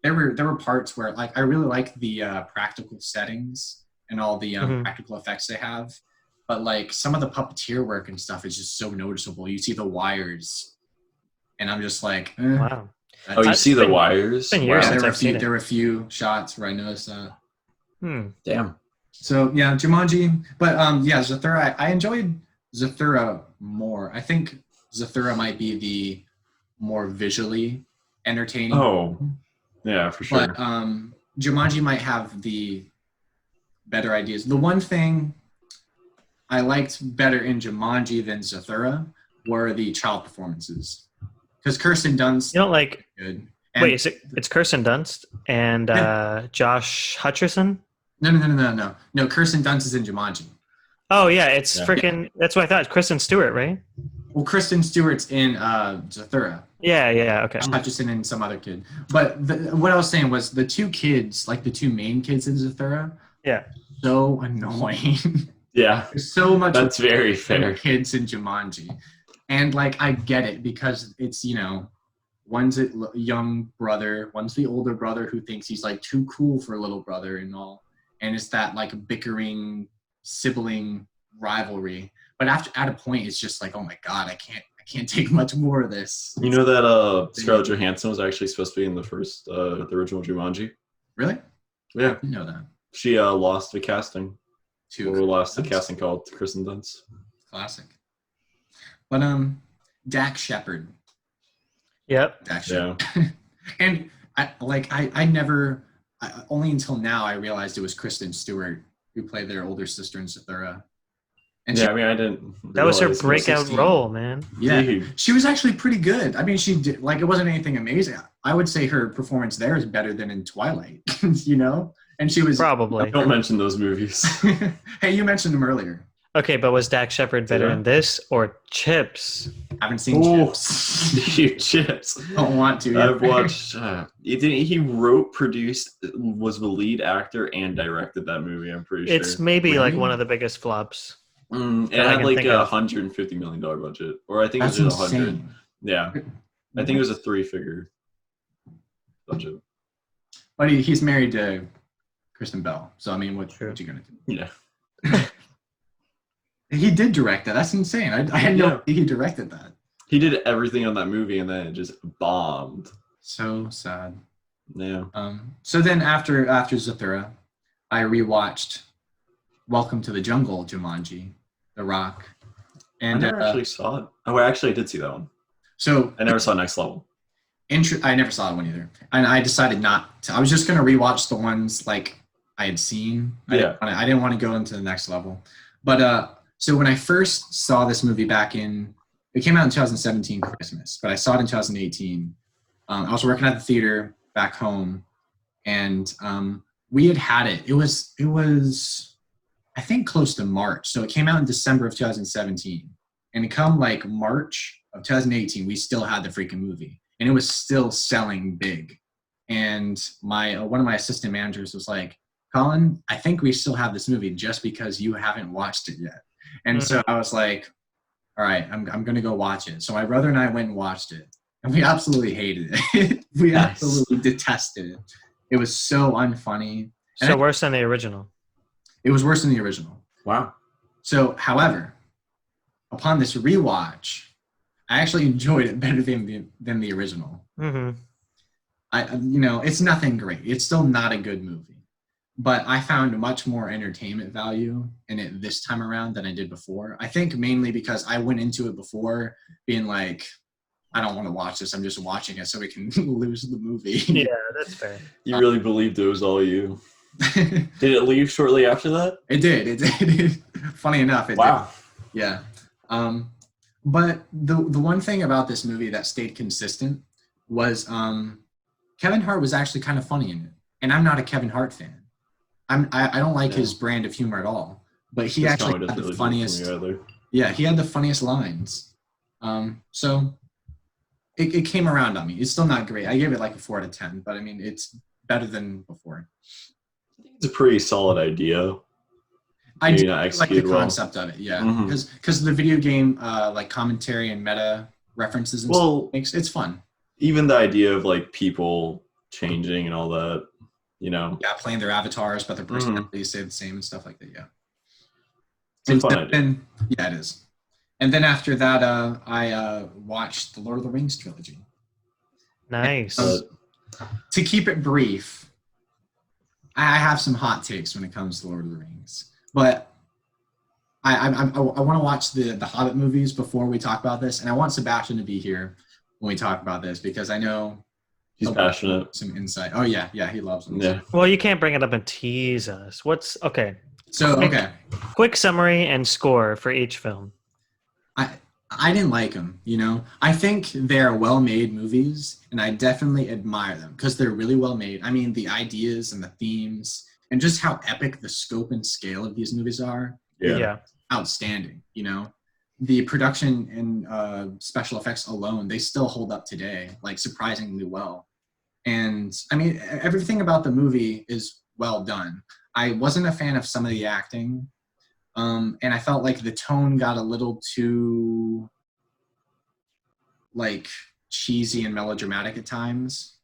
there were parts where like I really like the practical settings and all the Hmm. practical effects they have, but like some of the puppeteer work and stuff is just so noticeable. You see the wires, and I'm just like, Wow. Oh, you that's, see It's the been wires? years yeah. Wow. since I've seen it. There were a few shots where I noticed that. Hmm. Damn. So yeah, Jumanji, but yeah, Zathura. I enjoyed Zathura more. I think Zathura might be the more visually entertaining, Oh, yeah, for but sure. Jumanji might have the better ideas. The one thing I liked better in Jumanji than Zathura were the child performances, because Kirsten Dunst You don't like? good. Wait, And it's Kirsten Dunst and yeah, Josh Hutcherson? no. Kirsten Dunst is in Jumanji. Oh yeah, it's Yeah. freaking. That's what I thought. Kristen Stewart, right? Well, Kristen Stewart's in Zathura. Yeah, yeah. Okay. Hutchison and some other kid. But what I was saying was the two kids, like the two main kids in Zathura, Yeah. so annoying. Yeah, There's so much that's very than the fair. kids in Jumanji. And like I get it because it's, one's a young brother, one's the older brother who thinks he's like too cool for little brother and all. And it's that like bickering sibling rivalry. But at a point it's just like, oh my god, I can't take much more of this. You know that Scarlett Johansson was actually supposed to be in the original Jumanji? Really? Yeah. I didn't know that. She lost the casting. Too Or lost the casting call to Kristen Dunst. classic. But Dax Shepard. Yep. Dax Yeah. Shepard. And I never only until now I realized it was Kristen Stewart who played their older sister in Zathura. And Yeah, I mean, I didn't. That was her realize- breakout 16. role, man. yeah, Dude. she was actually pretty good. I mean, she did like it wasn't anything amazing. I would say her performance there is better than in Twilight. And she was Probably. Don't mention those movies. Hey, you mentioned them earlier. Okay, but was Dax Shepard better Yeah. in this or Chips? Haven't seen Oh. Chips. You chips. Don't want to. I've watched. He wrote, produced, was the lead actor, and directed that movie. I'm pretty sure. It's maybe like Really? one of the biggest flops. It that I had can like think a of. $150 million budget, or I think That's it was 100. insane. Yeah, I think it was a 3-figure budget. But he's married to Kristen Bell. So I mean, what True. you gonna do? Yeah, He did direct that. That's insane. I had no Yeah. idea he directed that. he did everything on that movie, and then it just bombed. So sad. Yeah, So then after Zathura, I rewatched Welcome to the Jungle, Jumanji, The Rock, I and never actually saw it. Oh, actually, I did see that one. so I never saw Next Level. I never saw that one either, and I decided not to. I was just gonna rewatch the ones like I had seen. Yeah. I didn't want to go into the next level, but so when I first saw this movie it came out in 2017 Christmas, but I saw it in 2018. I was working at the theater back home, and we had it. It was I think close to March, so it came out in December of 2017, and come like March of 2018, we still had the freaking movie, and it was still selling big. And one of my assistant managers was like, "Colin, I think we still have this movie just because you haven't watched it yet." And so I was like, all right, I'm going to go watch it. So my brother and I went and watched it, and we absolutely hated it. We Nice. absolutely detested it. It was so unfunny. So worse than the original. It was worse than the original. Wow. So, however, upon this rewatch, I actually enjoyed it better than the original. Mm-hmm. It's nothing great. It's still not a good movie. But I found much more entertainment value in it this time around than I did before. I think mainly because I went into it before being like, I don't want to watch this. I'm just watching it so we can lose the movie. Yeah, that's fair. You really believed it was all you. Did it leave shortly after that? It did. Funny enough, it Wow. did. Yeah. But the one thing about this movie that stayed consistent was Kevin Hart was actually kind of funny in it. And I'm not a Kevin Hart fan. I don't like his brand of humor at all. But he This actually comedy had doesn't the really do it funniest. for me either. Yeah, he had the funniest lines. So it came around on me. It's still not great. I gave it like a 4 out of 10, but I mean it's better than before. It's a pretty solid idea. I Maybe do not like the executed well. concept of it, yeah. Mhm. Because the video game like commentary and meta references and Well, stuff it's fun. even the idea of like people changing and all that, you know, Yeah, playing their avatars, but their personalities stay the same and stuff like that. Yeah. it's a fun idea. Yeah, it is. And then after that, I watched the Lord of the Rings trilogy. Nice. To keep it brief, I have some hot takes when it comes to Lord of the Rings, but I want to watch the Hobbit movies before we talk about this, and I want Sebastian to be here when we talk about this because I know He's passionate. some insight. Oh yeah, he loves them. Yeah. Well, you can't bring it up and tease us. What's okay? So okay, Quick summary and score for each film. I didn't like them. You know, I think they're well-made movies, and I definitely admire them because they're really well-made. I mean, the ideas and the themes, and just how epic the scope and scale of these movies are. Yeah. Outstanding. You know, the production and special effects alone, they still hold up today, like surprisingly well. And I mean, everything about the movie is well done. I wasn't a fan of some of the acting. And I felt like the tone got a little too like cheesy and melodramatic at times.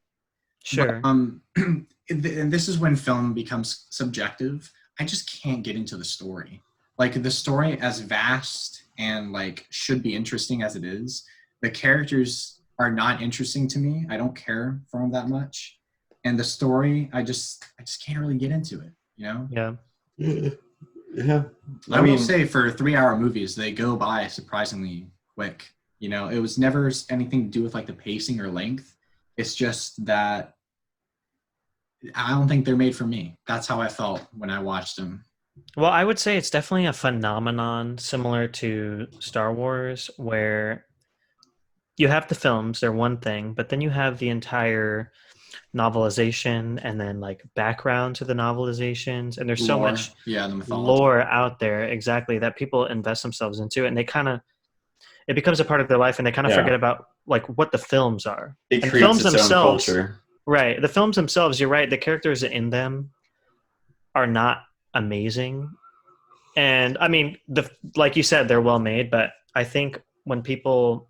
Sure. But, and this is when film becomes subjective. I just can't get into the story. Like the story, as vast and like should be interesting as it is, the characters are not interesting to me. I don't care for them that much, and the story, I just can't really get into it. You know? Yeah. Yeah. I will say for 3-hour movies, they go by surprisingly quick. You know, it was never anything to do with like the pacing or length. It's just that I don't think they're made for me. That's how I felt when I watched them. Well, I would say it's definitely a phenomenon similar to Star Wars, where you have the films, they're one thing, but then you have the entire novelization and then like background to the novelizations, and there's so Lore. much Yeah, the mythology. lore out there, exactly, that people invest themselves into, and they kind of, it becomes a part of their life, and they kind of forget about like what the films are. It and creates films its themselves, own culture. right? The films themselves, you're right, the characters in them are not amazing, and I mean, like you said, they're well made, but I think when people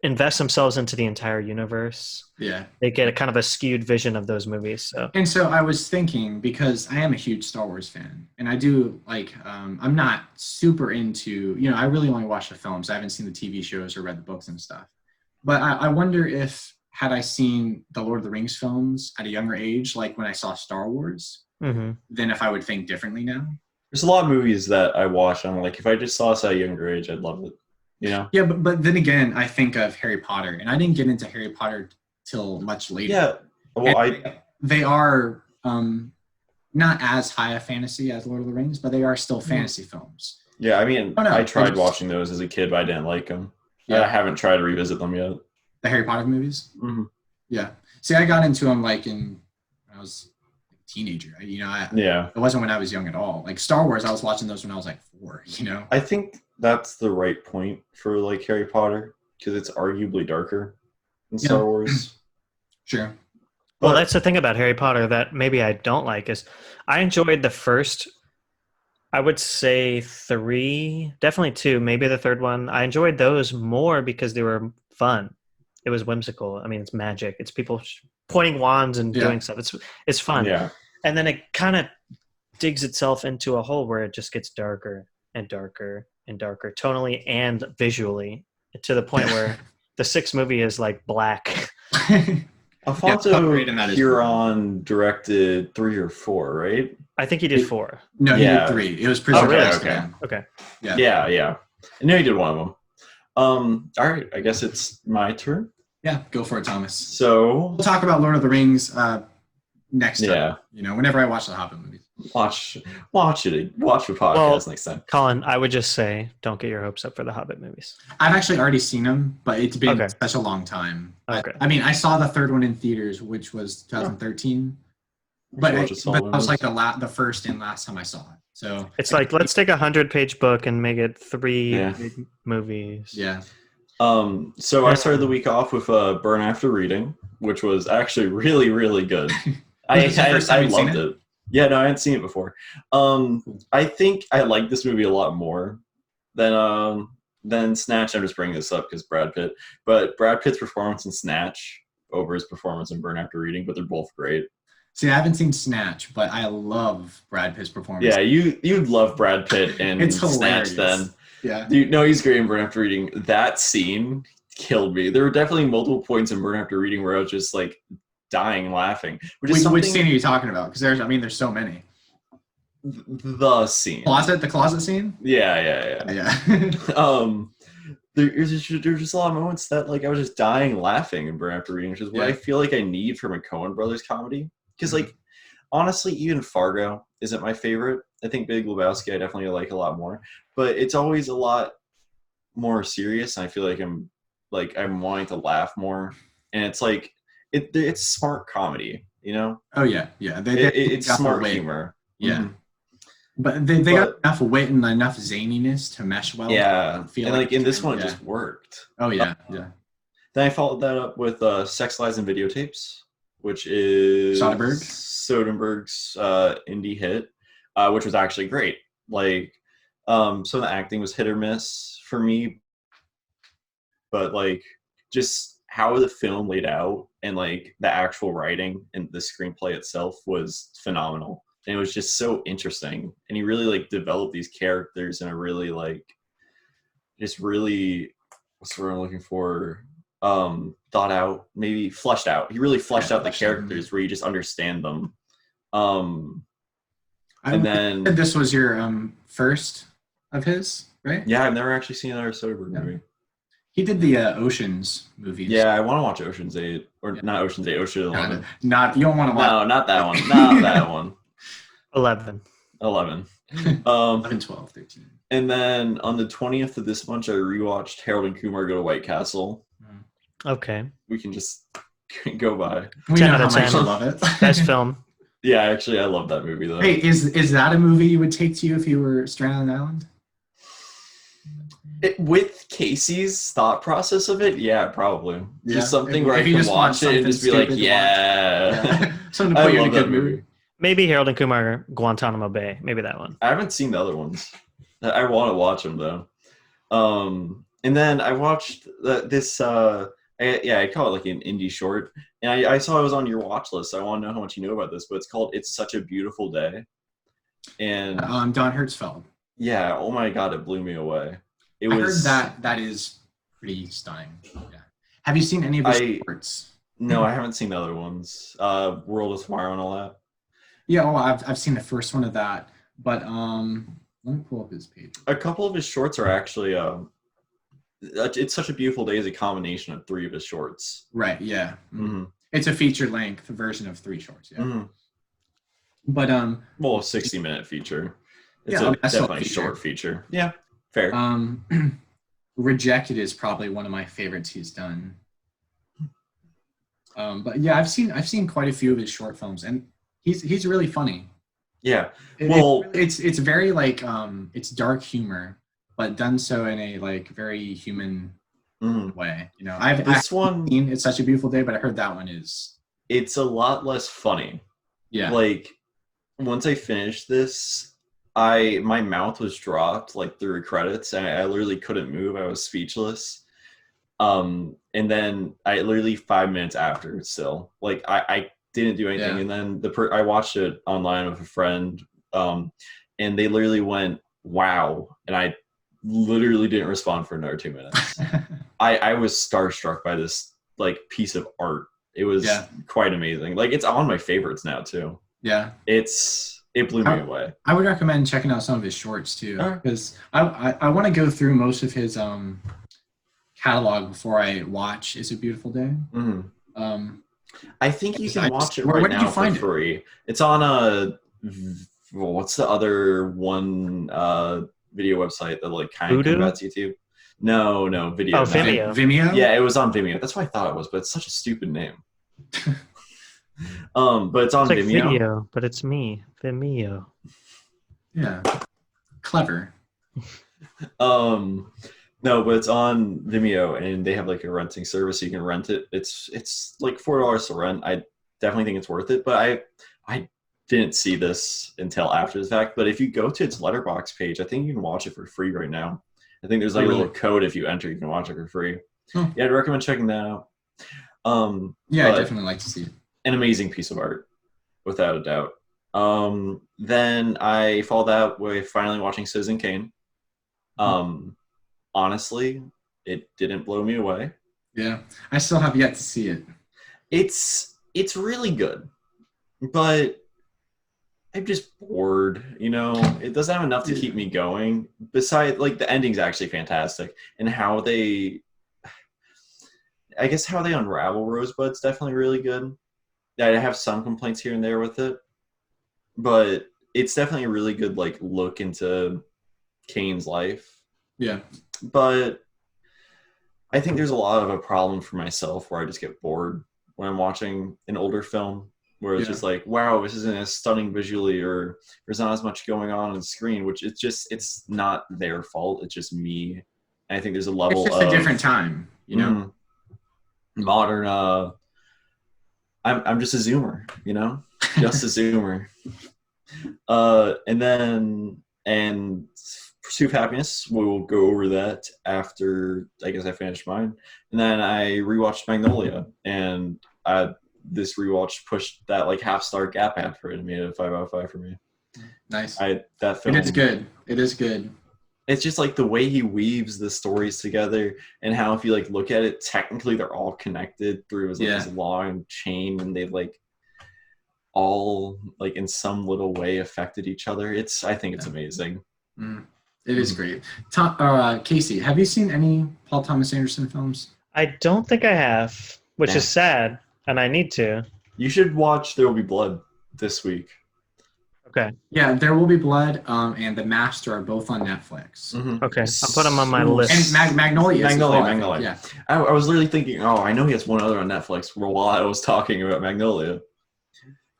invest themselves into the entire universe, Yeah. they get a kind of a skewed vision of those movies. So And so I was thinking, because I am a huge Star Wars fan, and I do like, I'm not super into, you know, I really only watch the films. I haven't seen the TV shows or read the books and stuff. But I wonder if, had I seen the Lord of the Rings films at a younger age, like when I saw Star Wars, then if I would think differently now. There's a lot of movies that I watch, and I'm like, if I just saw this at a younger age, I'd love it. You know? Yeah, but then again, I think of Harry Potter, and I didn't get into Harry Potter till much later. Yeah. Well, they are not as high a fantasy as Lord of the Rings, but they are still fantasy films. Yeah, I mean, I tried watching those as a kid, but I didn't like them. Yeah. I haven't tried to revisit them yet. The Harry Potter movies? Mm-hmm. Yeah. See, I got into them like when I was a teenager. You know, it wasn't when I was young at all. Like Star Wars, I was watching those when I was like 4, you know? I think that's the right point for like Harry Potter, because it's arguably darker than Star Wars. Sure. Well, that's the thing about Harry Potter that maybe I don't like is I enjoyed the first, I would say 3, definitely 2, maybe the third one. I enjoyed those more because they were fun. It was whimsical. I mean, it's magic. It's people pointing wands and doing stuff. It's fun. Yeah. And then it kind of digs itself into a hole where it just gets darker and darker and darker, tonally and visually, to the point where the 6th movie is like black. Alfonso Cuarón directed 3 or 4, right? I think he did 4. No, he did 3. It was Pursuit of Happyness. Okay. Yeah. I know he did one of them. All right, I guess it's my turn. Yeah, go for it, Thomas. So we'll talk about Lord of the Rings next time. Yeah. You know, whenever I watch the Hobbit movies. Watch the podcast next time. Colin, I would just say don't get your hopes up for the Hobbit movies. I've actually already seen them, but it's been such a long time. Okay. I mean, I saw the 3rd one in theaters, which was 2013. But that was like the first and last time I saw it. So it's like, let's take a 100-page book and make it 3 movies. Yeah. So I started the week off with Burn After Reading, which was actually really, really good. I loved it. Yeah, no, I hadn't seen it before. I think I like this movie a lot more than then Snatch. I'm just bringing this up because Brad Pitt, but Brad Pitt's performance in Snatch over his performance in Burn After Reading, but they're both great. See, I haven't seen Snatch, but I love Brad Pitt's performance. Yeah, you'd love Brad Pitt in It's Snatch hilarious. then. Yeah. Dude, no, he's great in Burn After Reading. That scene killed me. There were definitely multiple points in Burn After Reading where I was just like dying laughing. Which scene are you talking about? Because there's so many. The scene. The closet scene? Yeah. Yeah. There's just a lot of moments that like I was just dying laughing in Burn After Reading, which is what I feel like I need from a Coen Brothers comedy. Because like honestly, even Fargo isn't my favorite. I think Big Lebowski I definitely like a lot more, but it's always a lot more serious, and I feel like I'm wanting to laugh more, and it's like it's smart comedy, you know? Oh yeah. It's smart humor. Yeah. Mm-hmm. But they got enough wit and enough zaniness to mesh well. Yeah, and like in this one, it just worked. Oh yeah. Then I followed that up with Sex, Lies, and Videotapes, which is Soderbergh's indie hit, which was actually great. Like, some of the acting was hit or miss for me, but like just how the film laid out and like the actual writing and the screenplay itself was phenomenal. And it was just so interesting. And he really like developed these characters in a really like just really what's the word I'm looking for? Thought out, maybe fleshed out. He really fleshed out the characters where you just understand them. And then this was your first of his, right? Yeah, I've never actually seen another Soderbergh movie. He did the Oceans movies. Yeah, I want to watch Ocean's 8 or not Ocean's 8, Ocean 11. Not you don't want to watch. No, not that one. Not that one. 11. 11, 12, 13. And then on the 20th of this month, I rewatched Harold and Kumar Go to White Castle. Okay. We can just go by. We know how much you love it. Best film. Yeah, actually, I love that movie though. Hey, is that a movie you would take to you if you were stranded on an island? With Casey's thought process of it, yeah, probably. Yeah. Just something where I can watch it and just be like, yeah. Something to put you in a good movie. Maybe Harold and Kumar Guantanamo Bay. Maybe that one. I haven't seen the other ones. I want to watch them though. And then I watched this. I call it like an indie short, and I saw it was on your watch list. So I want to know how much you know about this, but it's called "It's Such a Beautiful Day," and Don Hertzfeldt. Yeah. Oh my God, it blew me away. I heard that is pretty stunning. Yeah. Have you seen any of his shorts? No, I haven't seen the other ones. World of Tomorrow and all that. Yeah, I've seen the first one of that, but let me pull up his page. A couple of his shorts are actually It's Such a Beautiful Day is a combination of 3 of his shorts. Right. Yeah. Mm-hmm. It's a feature-length version of 3 shorts. Yeah. Mm-hmm. But a 60-minute feature. It's definitely a short feature. Yeah. Fair. Rejected is probably one of my favorites he's done. But yeah, I've seen quite a few of his short films, and he's really funny. Yeah. It's very like it's dark humor, but done so in a like very human way. You know, I've seen It's Such a Beautiful Day, but I heard that one is. It's a lot less funny. Yeah. Like once I finished this, my mouth was dropped like through credits, and I literally couldn't move. I was speechless. And then I literally 5 minutes after still, like I didn't do anything. Yeah. And then I watched it online with a friend, and they literally went, wow. And I literally didn't respond for another 2 minutes. I was starstruck by this like piece of art. It was quite amazing. Like it's on my favorites now too. Yeah. It blew me away. I would recommend checking out some of his shorts too, because I want to go through most of his catalog before I watch It's a Beautiful Day. Mm-hmm. I think you can watch it right now for free. It's on what's the other one video website that like kind of combats YouTube? No, Video. Oh, Vimeo. Vimeo? Yeah, it was on Vimeo. That's what I thought it was, but it's such a stupid name. But it's on like Vimeo. Video, but it's me, Vimeo. Yeah, clever. No, but it's on Vimeo, and they have like a renting service. So you can rent it. It's like $4 to rent. I definitely think it's worth it. But I didn't see this until after the fact. But if you go to its Letterboxd page, I think you can watch it for free right now. I think there's like Oh, a really? little code if you enter, you can watch it for free. Oh. Yeah, I'd recommend checking that out. Yeah, I But definitely like to see it. an amazing piece of art, without a doubt. Then I followed that with finally watching Citizen Kane. Um, Honestly, it didn't blow me away. Yeah, I still have yet to see it. It's really good, but I'm just bored. It doesn't have enough to keep me going. Besides, like the ending's actually fantastic, and I guess how they unravel Rosebud's definitely really good. I have some complaints here and there with it, but it's definitely a really good like look into Kane's life. Yeah, But I think there's a lot of a problem for myself where I just get bored when I'm watching an older film where it's just like, wow, this isn't as stunning visually, or there's not as much going on the screen, which it's not their fault. It's just me. And I think there's a level it's just of a different time, you know. modern. I'm just a zoomer, just a zoomer. And Pursuit of Happiness, we will go over that after I guess I finished mine. And then I rewatched Magnolia, and this rewatch pushed that like half-star gap after it and made it a 5 out of 5 for me. Nice. That film, It is good. It is good. it's just like the way he weaves the stories together, and how if you like look at it, technically they're all connected through this long chain, and they like all like in some little way affected each other. I think it's amazing. It is great. Casey, have you seen any Paul Thomas Anderson films? I don't think I have, which is sad, and I need to. You should watch There Will Be Blood this week. Okay. Yeah, There Will Be Blood and The Master are both on Netflix. Okay, I'll put them on my list. And Magnolia. Magnolia. Yeah. I was literally thinking, I know he has one other on Netflix while I was talking about Magnolia.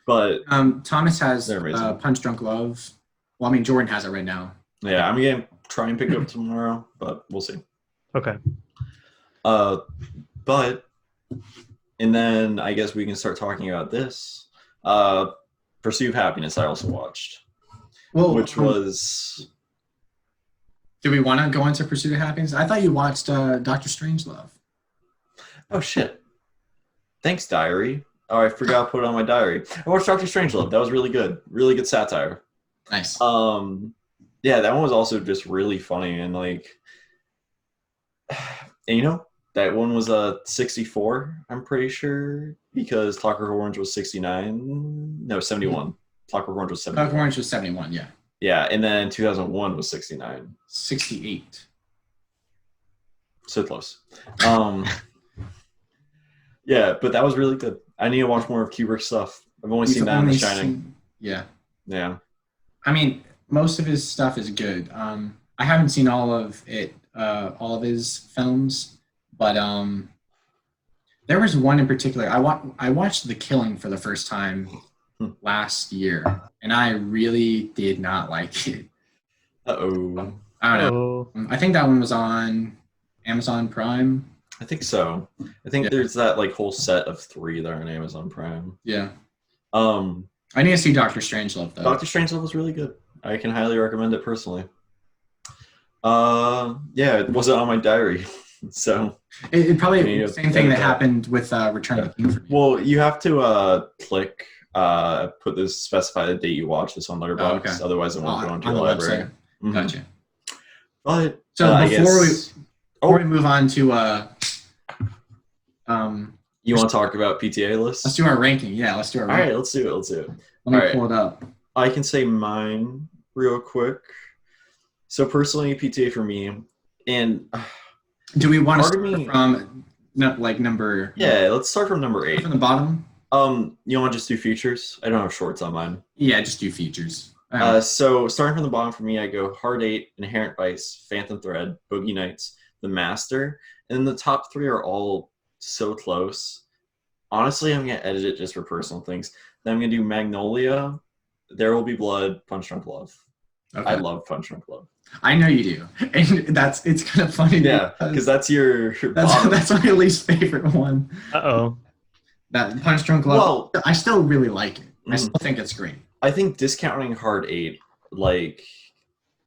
But Thomas has they're amazing. Punch Drunk Love. Well, I mean, Jordan has it right now. Yeah, I'm going to try and pick it up tomorrow, but we'll see. Okay. But, and then I guess we can start talking about this. Pursuit of Happyness I also watched, which was... Do we want to go into Pursuit of Happiness? I thought you watched Dr. Strangelove. Oh, shit. Thanks, diary. Oh, I forgot to put it on my diary. I watched Dr. Strangelove. That was really good. Really good satire. Nice. Yeah, that one was also just really funny, and like, and that one was 64, I'm pretty sure, because Clockwork Orange was 69. No, 71. Clockwork Orange was 71. Clockwork Orange was 71, yeah. Yeah, and then 2001 was 69. 68. So close. Yeah, but that was really good. I need to watch more of Kubrick's stuff. I've only seen that in The Shining. Yeah. I mean, most of his stuff is good. I haven't seen all of his films, but there was one in particular. I watched The Killing for the first time last year, and I really did not like it. Uh-oh. I don't know. I think that one was on Amazon Prime. I think so. I think there's that like whole set of 3 that are on Amazon Prime. Yeah. I need to see Dr. Strangelove though. Dr. Strangelove was really good. I can highly recommend it personally. Yeah, it wasn't on my diary, so it probably the same thing that happened with Return of the King for me. Well, you have to click specify the date you watch this on Letterboxd. Oh, okay. Otherwise, it won't go into your library. Mm-hmm. Gotcha. But so before we move on to you want to talk about PTA lists? Let's do our ranking. Yeah, let's do our ranking. All right, let's do it. Let me pull it up. I can say mine real quick. So personally, PTA for me, and do we want to start from number? Yeah, let's start from number 8. From the bottom. You want to just do features? I don't have shorts on mine. Yeah, just do features. So starting from the bottom for me, I go Hard 8, Inherent Vice, Phantom Thread, Boogie Nights, The Master, and then the top 3 are all so close. Honestly, I'm gonna edit it just for personal things. Then I'm gonna do Magnolia, There Will Be Blood, Punch Drunk Love. Okay. I love Punch Drunk Love. I know you do, and it's kind of funny. Yeah, because that's your that's my least favorite one. That Punch Drunk Love. Well, I still really like it. I still think it's great. I think discounting Hard 8, like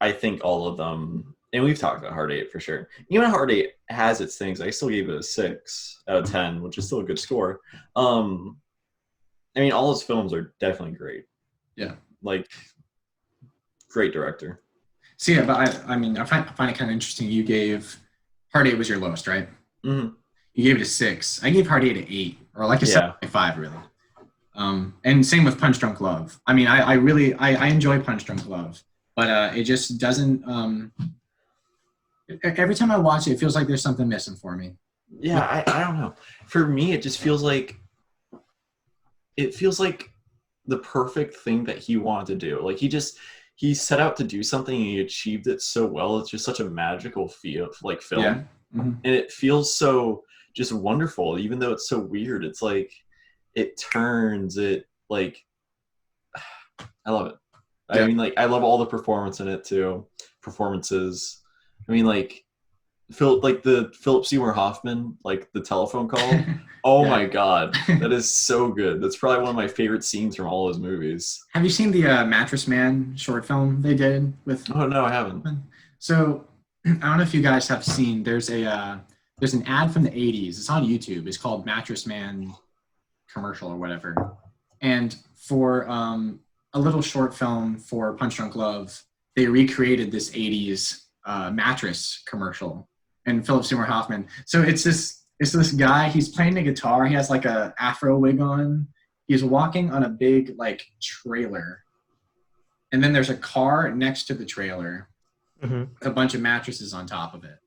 I think all of them and we've talked about Hard Eight for sure. Even Hard Eight has its things. I still gave it a 6 out of 10, which is still a good score. I mean, all his films are definitely great. Yeah. Like, great director. So yeah, but I mean, I find it kind of interesting. You gave Hard Eight was your lowest, right? Mm-hmm. You gave it a 6. I gave Hard Eight an 8, or like a Yeah. 7.5, really. And same with Punch Drunk Love. I mean, I really enjoy Punch Drunk Love, but it just doesn't. Every time I watch it, it feels like there's something missing for me. Yeah, I don't know. For me, it just feels like the perfect thing that he wanted to do. Like he set out to do something and he achieved it so well. It's just such a magical film. Yeah. Mm-hmm. And it feels so just wonderful, even though it's so weird. It's like it turns it like I love it. Yeah. I mean, like I love all the performances. I mean, like the Philip Seymour Hoffman, like the telephone call. Oh Yeah. my god, that is so good. That's probably one of my favorite scenes from all his movies. Have you seen the Mattress Man short film they did with? Oh no, I haven't. So I don't know if you guys have seen. There's an ad from the '80s. It's on YouTube. It's called Mattress Man commercial or whatever. And for a little short film for Punch Drunk Love, they recreated this '80s mattress commercial. And Philip Seymour Hoffman. So it's this guy. He's playing the guitar. He has like a afro wig on. He's walking on a big like trailer, and then there's a car next to the trailer with a bunch of mattresses on top of it.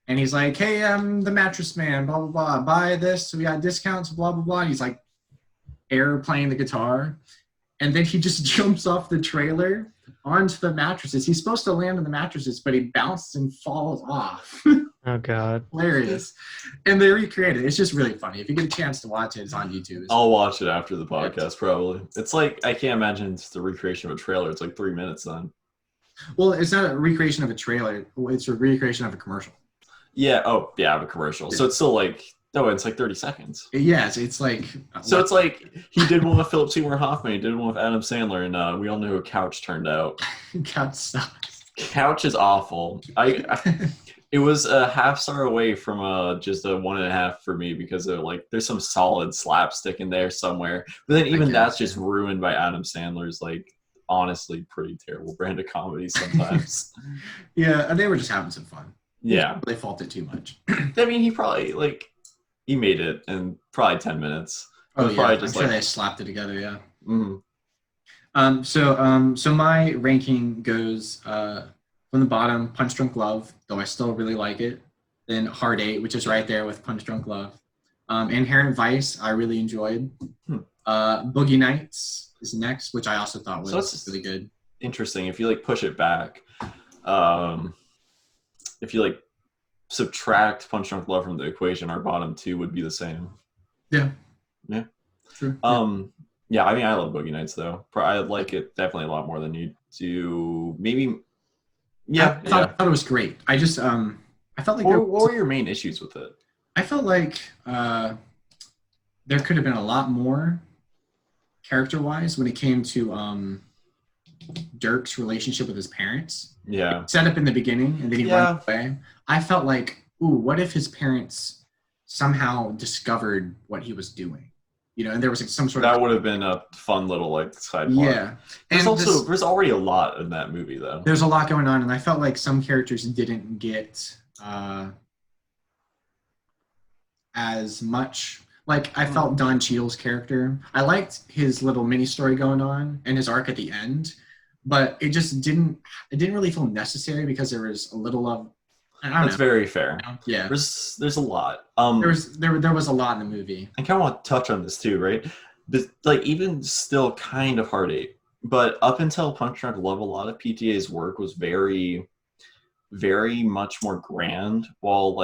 And he's like, "Hey, I'm the mattress man. Blah blah blah. Buy this. We got discounts. Blah blah blah." And he's like, air playing the guitar, and then he just jumps off the trailer onto the mattresses. He's supposed to land on the mattresses, but he bounces and falls off. Oh god. Hilarious. And they recreated it. It's just really funny. If you get a chance to watch it, it's on YouTube. I'll watch it after the podcast, probably. It's like I can't imagine it's the recreation of a trailer. It's like 3 minutes then. Well, it's not a recreation of a trailer. It's a recreation of a commercial. Yeah. Oh, yeah, of a commercial. Yeah. So it's still like it's like 30 seconds. Yes, it's like. So it's like he did one with Philip Seymour Hoffman. He did one with Adam Sandler, and we all know who Couch turned out. Couch sucks. Couch is awful. It was a half star away from just a 1.5 for me because there's some solid slapstick in there somewhere. But then even that's just ruined by Adam Sandler's honestly pretty terrible brand of comedy sometimes. Yeah, they were just having some fun. Yeah. They faulted too much. I mean, he probably he made it in probably 10 minutes. Oh yeah, probably I'm just sure they slapped it together. Yeah. Mm-hmm. So my ranking goes from the bottom, Punch Drunk Love, though I still really like it. Then Hard Eight, which is right there with Punch Drunk Love. Inherent Vice, I really enjoyed. Boogie Nights is next, which I also thought was really good. Interesting. If you push it back, if you subtract Punch Drunk Love from the equation, our bottom two would be the same. Yeah. Yeah. True. Yeah, I mean, I love Boogie Nights though. I like it definitely a lot more than you do. Maybe. Yeah. I thought it was great. I just I felt like what were your main issues with it? I felt like there could have been a lot more character-wise when it came to Dirk's relationship with his parents. Yeah. Set up in the beginning, and then he went away. I felt like, what if his parents somehow discovered what he was doing? And there was some sort of... That would have been a fun little side plot. Yeah. There's already a lot in that movie, though. There's a lot going on, and I felt like some characters didn't get as much... I felt Don Cheadle's character. I liked his little mini story going on and his arc at the end, but it just didn't really feel necessary because there was a little of... That's very fair. Yeah. There's a lot. There was a lot in the movie. I kind of want to touch on this too, right? But even still kind of Hard Eight. But up until Punch Drunk Love, a lot of PTA's work was very, very much more grand. While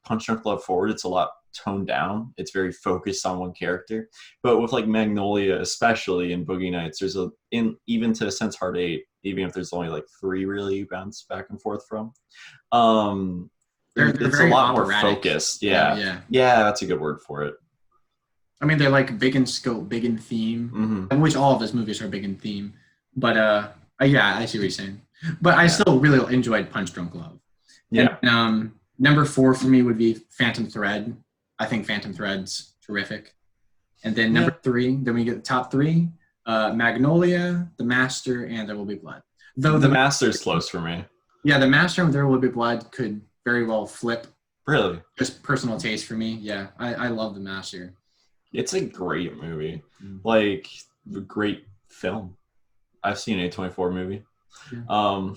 Punch Drunk Love Forward, it's a lot toned down. It's very focused on one character. But with Magnolia, especially in Boogie Nights, there's even to a sense Hard Eight, even if there's only 3 really you bounce back and forth from. It's a lot more focused. Yeah, that's a good word for it. I mean, they're big in scope, big in theme, which all of his movies are big in theme. But yeah, I see what you're saying. But I Yeah. still really enjoyed Punch Drunk Love. Yeah. And, number 4 for me would be Phantom Thread. I think Phantom Thread's terrific. And then number 3, then we get the top 3: Magnolia, The Master, and There Will Be Blood. Though The Master's close for me. yeah, The Master and There Will Be Blood could very well flip. Really? Just personal taste for me. Yeah, I love The Master. It's a great movie. Mm. Like, a great film. I've seen a 24 movie. Yeah.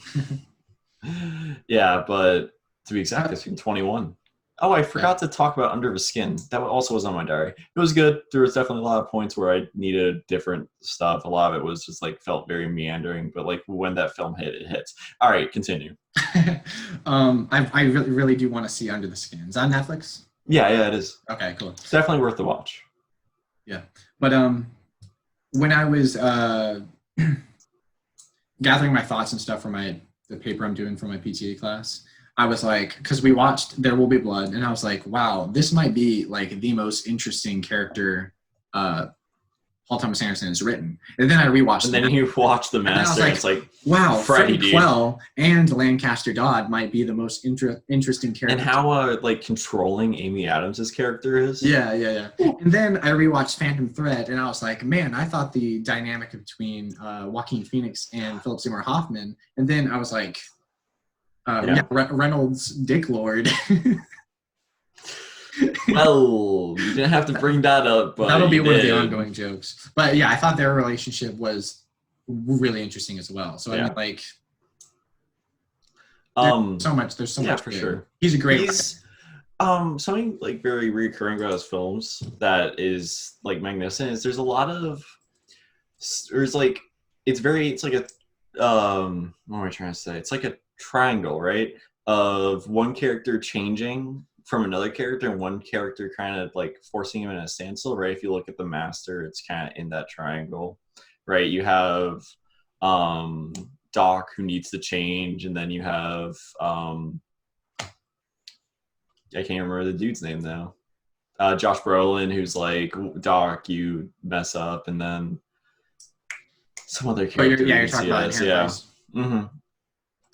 Yeah, but to be exact, I've seen 21. Oh, I forgot to talk about Under the Skin. That also was on my diary. It was good. There was definitely a lot of points where I needed different stuff. A lot of it was just like felt very meandering, but like when that film hit, it hits. All right, continue. I really, really do want to see Under the Skin. Is that on Netflix? Yeah, it is. Okay, cool. It's definitely worth the watch. Yeah, but when I was gathering my thoughts and stuff for the paper I'm doing for my PTA class, I was like, because we watched There Will Be Blood, and I was like, wow, this might be like the most interesting character Paul Thomas Anderson has written. And then I rewatched And then you watch The Master, and it's like, wow, Freddie, Freddie Quell and Lancaster Dodd might be the most interesting character. and how like controlling Amy Adams' character is. Yeah. And then I rewatched Phantom Thread, and I was like, man, I thought the dynamic between Joaquin Phoenix and Philip Seymour Hoffman. And then I was like, Reynolds Dick Lord. Well, you didn't have to bring that up, but that'll be one of the did. ongoing jokes. But yeah, I thought their relationship was really interesting as well. So I mean, like, there's so much. There's so much for there. sure. He's a great. He's something like very recurring about his films that is like magnificent is there's a lot of like it's like a what am I trying to say? It's like a triangle, right? Of one character changing from another character and one character kind of like forcing him in a standstill, right? If you look at The Master, it's kind of in that triangle, right? You have Doc who needs to change, and then you have I can't remember the dude's name now. Josh Brolin, who's like, Doc, you mess up, and then some other character. You're talking about Inherent Vice.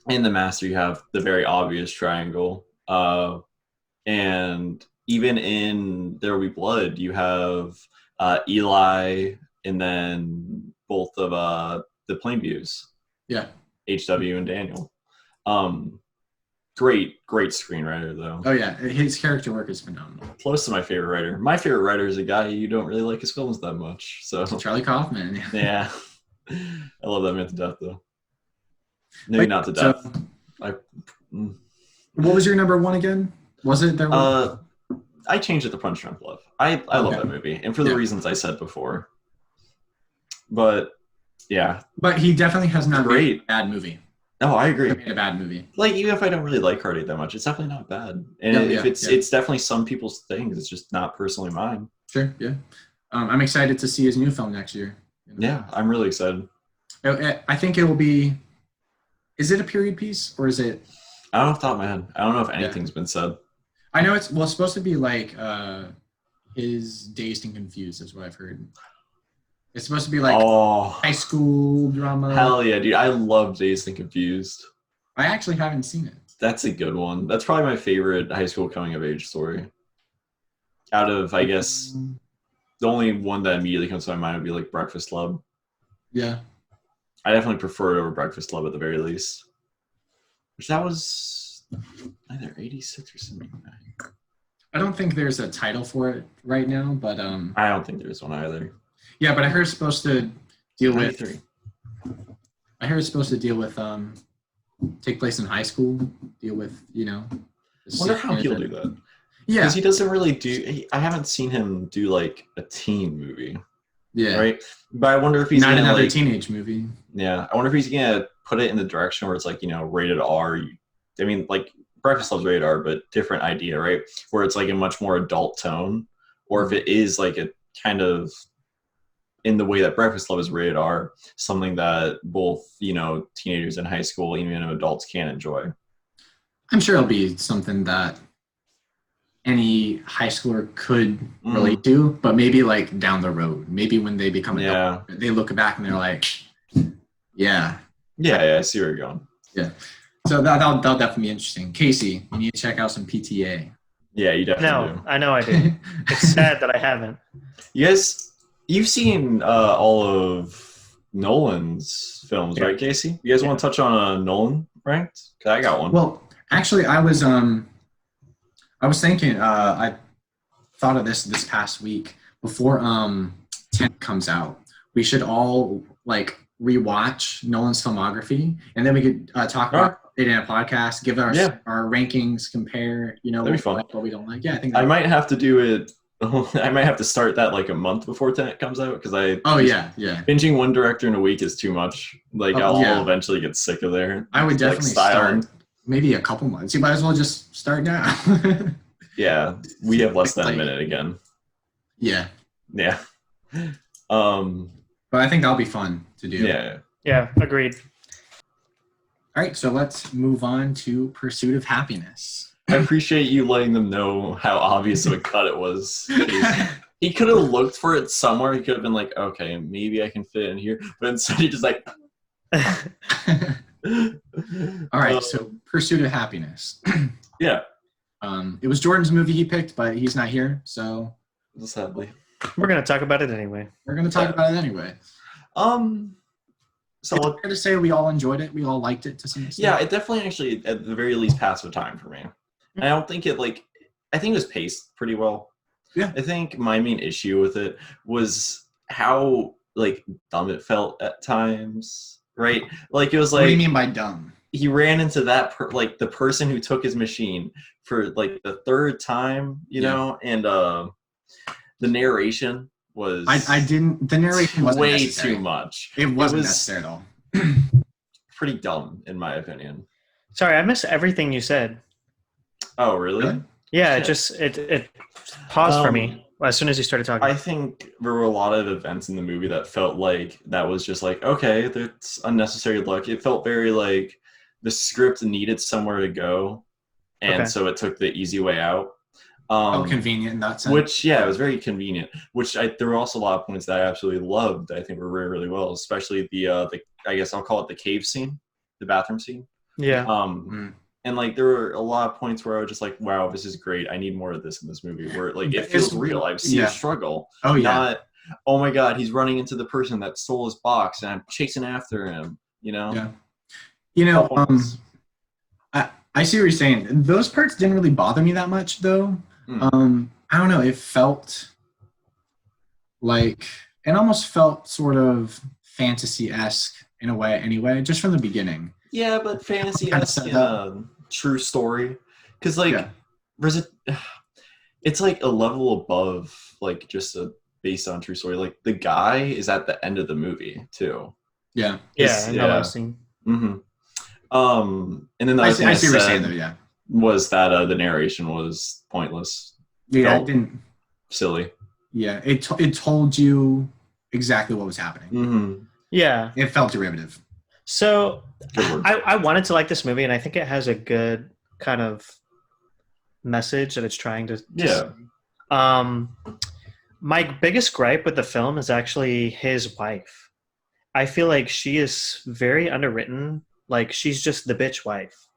In The Master, you have the very obvious triangle. And even in There Will Be Blood, you have Eli and then both of the Plainviews. Yeah. HW and Daniel. Great screenwriter, though. Oh, yeah. His character work is phenomenal. Close to my favorite writer. My favorite writer is a guy you don't really like his films that much. So Charlie Kaufman. yeah. I love that man to death, though. Maybe not to death. What was your number 1 again? Was it there? I changed it to Punch Drunk Love. I love that movie, and for the reasons I said before. But yeah, but he definitely has not made great. A bad movie. Oh, I agree. Made a bad movie. Like even if I don't really like Hardy that much, it's definitely not bad. And it's definitely some people's things. It's just not personally mine. Sure. Yeah. I'm excited to see his new film next year. Yeah, I'm really excited. I think it will be. Is it a period piece or is it? I don't know off the top of my head. I don't know if anything's been said. I know it's supposed to be like his Dazed and Confused is what I've heard. It's supposed to be like high school drama. Hell yeah, dude. I love Dazed and Confused. I actually haven't seen it. That's a good one. That's probably my favorite high school coming of age story. Out of, I guess, the only one that immediately comes to my mind would be like Breakfast Club. Yeah. I definitely prefer it over Breakfast Club at the very least. Which that was either 86 or 79. I don't think there's a title for it right now, but I don't think there's one either. Yeah, but I heard it's supposed to deal 93. with. I heard it's supposed to deal with take place in high school. Deal with I wonder how he'll do that. Yeah, because he doesn't really do. I haven't seen him do like a teen movie. Yeah, right. But I wonder if he's not gonna, another like, teenage movie. Yeah, I wonder if he's gonna put it in the direction where it's like rated R. I mean, like Breakfast Club's rated R, but different idea, right? Where it's like a much more adult tone, or if it is like a kind of in the way that Breakfast Club is rated R, something that both teenagers in high school, even adults, can enjoy. I'm sure it'll be something that any high schooler could relate to, but maybe like down the road, maybe when they become adult, they look back and they're like, yeah, I see where you're going. Yeah. So that'll definitely be interesting. Casey, you need to check out some PTA. Yeah, you definitely No, do. I know I do. It's sad that I haven't. You guys, you've seen all of Nolan's films, Yeah. right, Casey? You guys want to touch on Nolan ranked? Cause I got one. Well, actually, I was thinking. I thought of this past week before Tenet comes out. We should all like rewatch Nolan's filmography, and then we could talk about it in a podcast. Give our rankings, compare. You know, That'd be what fun. we like, what we don't like. Yeah, I think. I might have to do it. I might have to start that like a month before Tenet comes out because yeah. Binging one director in a week is too much. Like I'll eventually get sick of there. I would definitely start maybe a couple months. You might as well just start now. Yeah, we have less than a minute again. Yeah. Yeah. But I think that'll be fun to do. Yeah. Yeah, agreed. All right, so let's move on to Pursuit of Happyness. I appreciate you letting them know how obvious of a cut it was. He could have looked for it somewhere. He could have been like, okay, maybe I can fit in here. But instead he just like... All right, so Pursuit of Happyness. Yeah. It was Jordan's movie he picked, but he's not here, so... Sadly. We're going to talk about it anyway. We're going to talk about it anyway. So it's fair to say we all enjoyed it. We all liked it to some extent. Yeah, it definitely actually, at the very least, passed the time for me. I don't think it I think it was paced pretty well. Yeah. I think my main issue with it was how dumb it felt at times, right? Like it was like. What do you mean by dumb? He ran into that the person who took his machine for the third time, you know, and the narration was the narration wasn't way necessary. too much. It wasn't necessary at all. Pretty dumb in my opinion. Sorry, I missed everything you said. Oh, really? Yeah, Shit. it paused for me as soon as you started talking. I think there were a lot of events in the movie that felt like that was just like, okay, that's unnecessary luck. It felt very like the script needed somewhere to go, and so it took the easy way out. Convenient in that sense. Which, yeah, it was very convenient. Which there were also a lot of points that I absolutely loved. I think were really, really well, especially the I guess I'll call it the cave scene, the bathroom scene. Yeah. And there were a lot of points where I was just like, wow, this is great. I need more of this in this movie. Where it feels real. I've seen a struggle. Oh yeah. Not, oh my God, he's running into the person that stole his box and I'm chasing after him. You know. Yeah. You know, I see what you're saying. Those parts didn't really bother me that much, though. I don't know. It felt like it almost felt sort of fantasy-esque in a way, anyway, just from the beginning. Yeah, but fantasy-esque in a true story, because it's like a level above just a based on true story. Like the guy is at the end of the movie too. Yeah. Yeah, I know that scene. Mm-hmm. And then the other thing I see what you're saying, though, yeah, was that the narration was pointless. Yeah, it didn't. Silly. Yeah, it told you exactly what was happening. Mm-hmm. Yeah, it felt derivative. So I wanted to like this movie, and I think it has a good kind of message that it's trying to. Yeah. My biggest gripe with the film is actually his wife. I feel like she is very underwritten. Like she's just the bitch wife.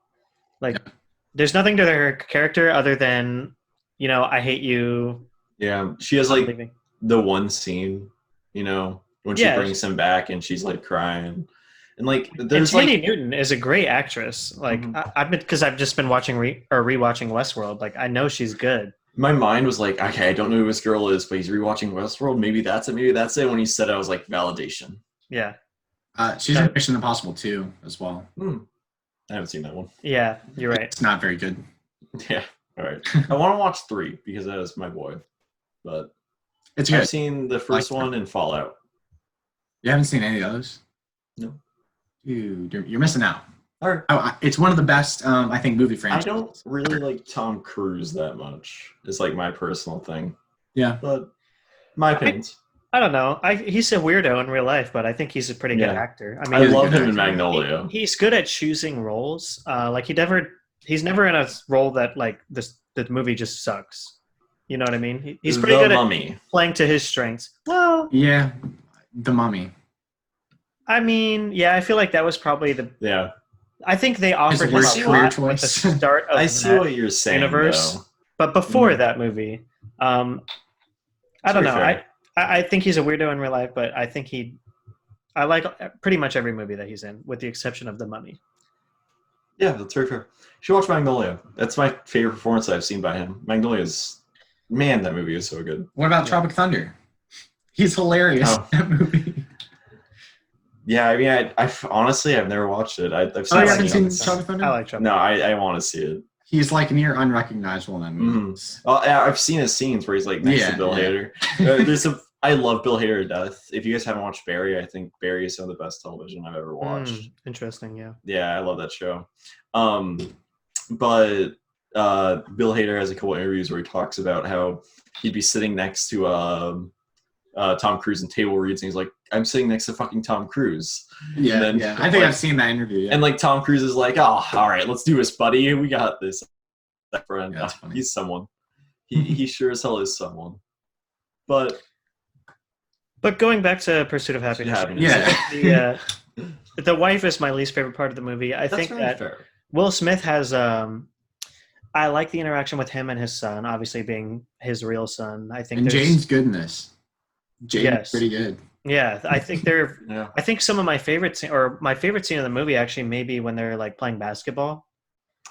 There's nothing to her character other than, I hate you. Yeah, she has the one scene, when she brings him back and she's crying, and there's Thandie Newton is a great actress. Because I've just been watching rewatching Westworld. I know she's good. My mind was like, okay, I don't know who this girl is, but he's rewatching Westworld. Maybe that's it. Maybe that's it. When he said it, I was like, validation. Yeah. She's in Mission Impossible 2 as well. I haven't seen that one. Yeah, you're right. It's not very good. Yeah. All right. I want to watch 3 because that is my boy. But it's good. I've seen the first one in Fallout. You haven't seen any of those? No. Dude, you're missing out. All right. Oh, it's one of the best, I think, movie franchises. I don't really like Tom Cruise that much. It's my personal thing. Yeah. But my opinions. I don't know. He's a weirdo in real life, but I think he's a pretty good actor. I love him in Magnolia. He's good at choosing roles. He's never in a role that the movie just sucks. You know what I mean? He's pretty good at playing to his strengths. Well, yeah, The Mummy. I mean, yeah, I feel like that was probably I think they offered him worst a career lot at the choice. start of I see that what you're saying, universe, though. but before Mhm. that movie, I It's don't very know. fair. I think he's a weirdo in real life, but I think I like pretty much every movie that he's in, with the exception of The Mummy. Yeah, that's very fair. You should watch Magnolia. That's my favorite performance I've seen by him. Magnolia's, man, that movie is so good. What about Tropic Thunder? He's hilarious Oh. in that movie. Yeah, I mean, honestly, I've never watched it. I've Oh, seen you I like haven't scenes. seen Tropic Thunder? I like Tropic. No, I want to see it. He's like near unrecognizable in that movie. Mm. Well, I've seen his scenes where he's like next to Bill Hader. I love Bill Hader to death. If you guys haven't watched Barry, I think Barry is some of the best television I've ever watched. Interesting, yeah. Yeah, I love that show. But Bill Hader has a couple interviews where he talks about how he'd be sitting next to Tom Cruise in table reads, and he's like, "I'm sitting next to fucking Tom Cruise." Yeah, then, yeah. I think I've seen that interview. Yeah. And like Tom Cruise is like, "Oh, all right, let's do this, buddy. We got this." That friend, Yeah, that's funny. he's someone. He sure as hell is someone. But going back to Pursuit of Happyness, Yeah. the wife is my least favorite part of the movie. I that's think really that fair. Will Smith has I like the interaction with him and his son, obviously being his real son. I think And there's- Jane's good in this. Jane's Yes. pretty good. Yeah, I think they're. Yeah. I think some of my favorite my favorite scene of the movie actually maybe when they're like playing basketball.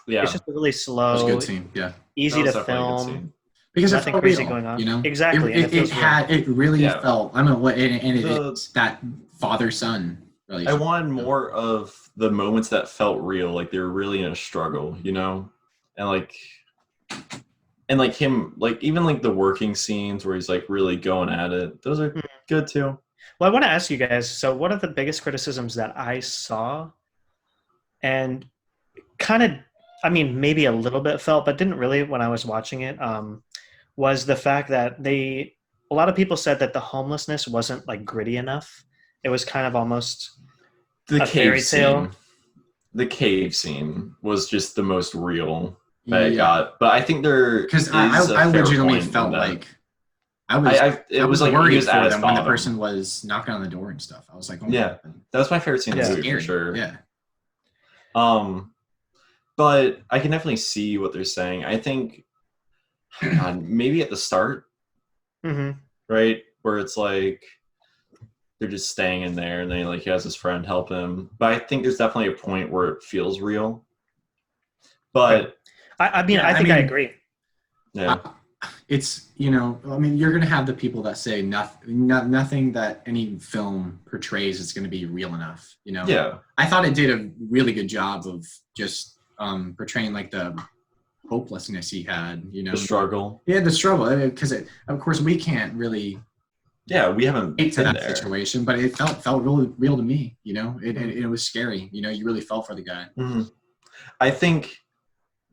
Yeah. It's just a really That was slow, a good scene. Yeah. easy That was to definitely a good film. scene. Because Nothing it felt crazy real, going on. you know? Exactly, and it feels real. It really Yeah. felt. I don't know what, and The- it's that father-son I relationship. wanted more of the moments that felt real, like they were really in a struggle, you know, and like him, like even like the working scenes where he's like really going at it. Those are good too. Well, I want to ask you guys. So, one of the biggest criticisms that I saw, and kind of, I mean, maybe a little bit felt, but didn't really when I was watching it, was the fact that a lot of people said that the homelessness wasn't like gritty enough. It was kind of almost The a fairy cave tale. scene. The cave scene was just the most real that I Yeah. got. But I think there Because is I a fair legitimately point in felt that. like I was. it I was was like he worried was at for his them when the bottom. person was knocking on the door and stuff. I was like, oh my Yeah. God. That was my favorite scene in Yeah. the movie Scary. for sure. Yeah. But I can definitely see what they're saying. I think maybe at the start, Mm-hmm. right, where it's like they're just staying in there, and then like he has his friend help him. But I think there's definitely a point where it feels real. But I mean, Yeah, I think I mean- agree. yeah, It's, you know, I mean, you're going to have the people that say nothing that any film portrays is going to be real enough, you know? yeah, I thought it did a really good job of just portraying like the hopelessness he had, you know? the struggle. Yeah, the struggle. Because, of course, we can't really Yeah, we haven't relate to been that there. situation, but it felt really real to me, you know? It was scary. You know, you really felt for the guy. Mhm. I think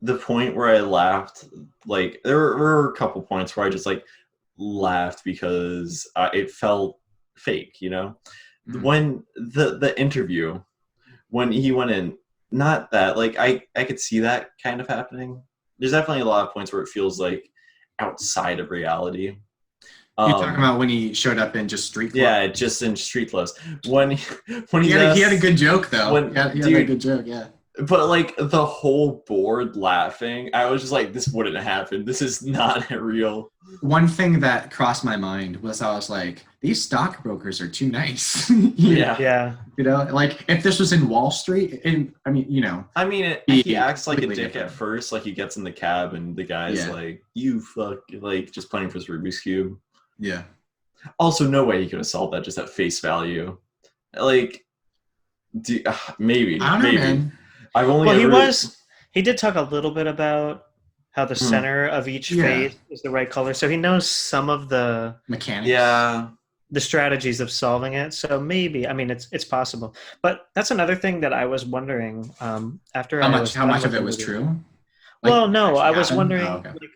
the point where I laughed, like there were a couple points where I just like laughed because it felt fake, you know. Mhm. When the interview, when he went in, not that like I could see that kind of happening. There's definitely a lot of points where it feels like outside of reality. You're talking about when he showed up in just street clothes? Yeah, just in street clothes. When He had a good joke, though. when- He had a dude, good joke, yeah. But like the whole board laughing, I was just like, this wouldn't happen. This is not real. One thing that crossed my mind was I was like, these stockbrokers are too nice. Yeah. Yeah. You know, like if this was in Wall Street, I mean, you know. I mean, Be he acts like a completely dick different. at first. Like he gets in the cab and the guy's Yeah. like, you fuck, like just playing for his Rubik's Cube. Yeah. Also, no way he could have solved that just at face value. Like, maybe. I don't know, maybe. man. I've only Well, ever, he did talk a little bit about how the center of each Yeah. face is the right color. So he knows some of the Mechanics. Yeah. strategies of solving it. So maybe, I mean, it's possible. But that's another thing that I was wondering after How I much was how done much with of it the was movie. true? Well, no, actually I was happened? wondering. Oh, okay. Like,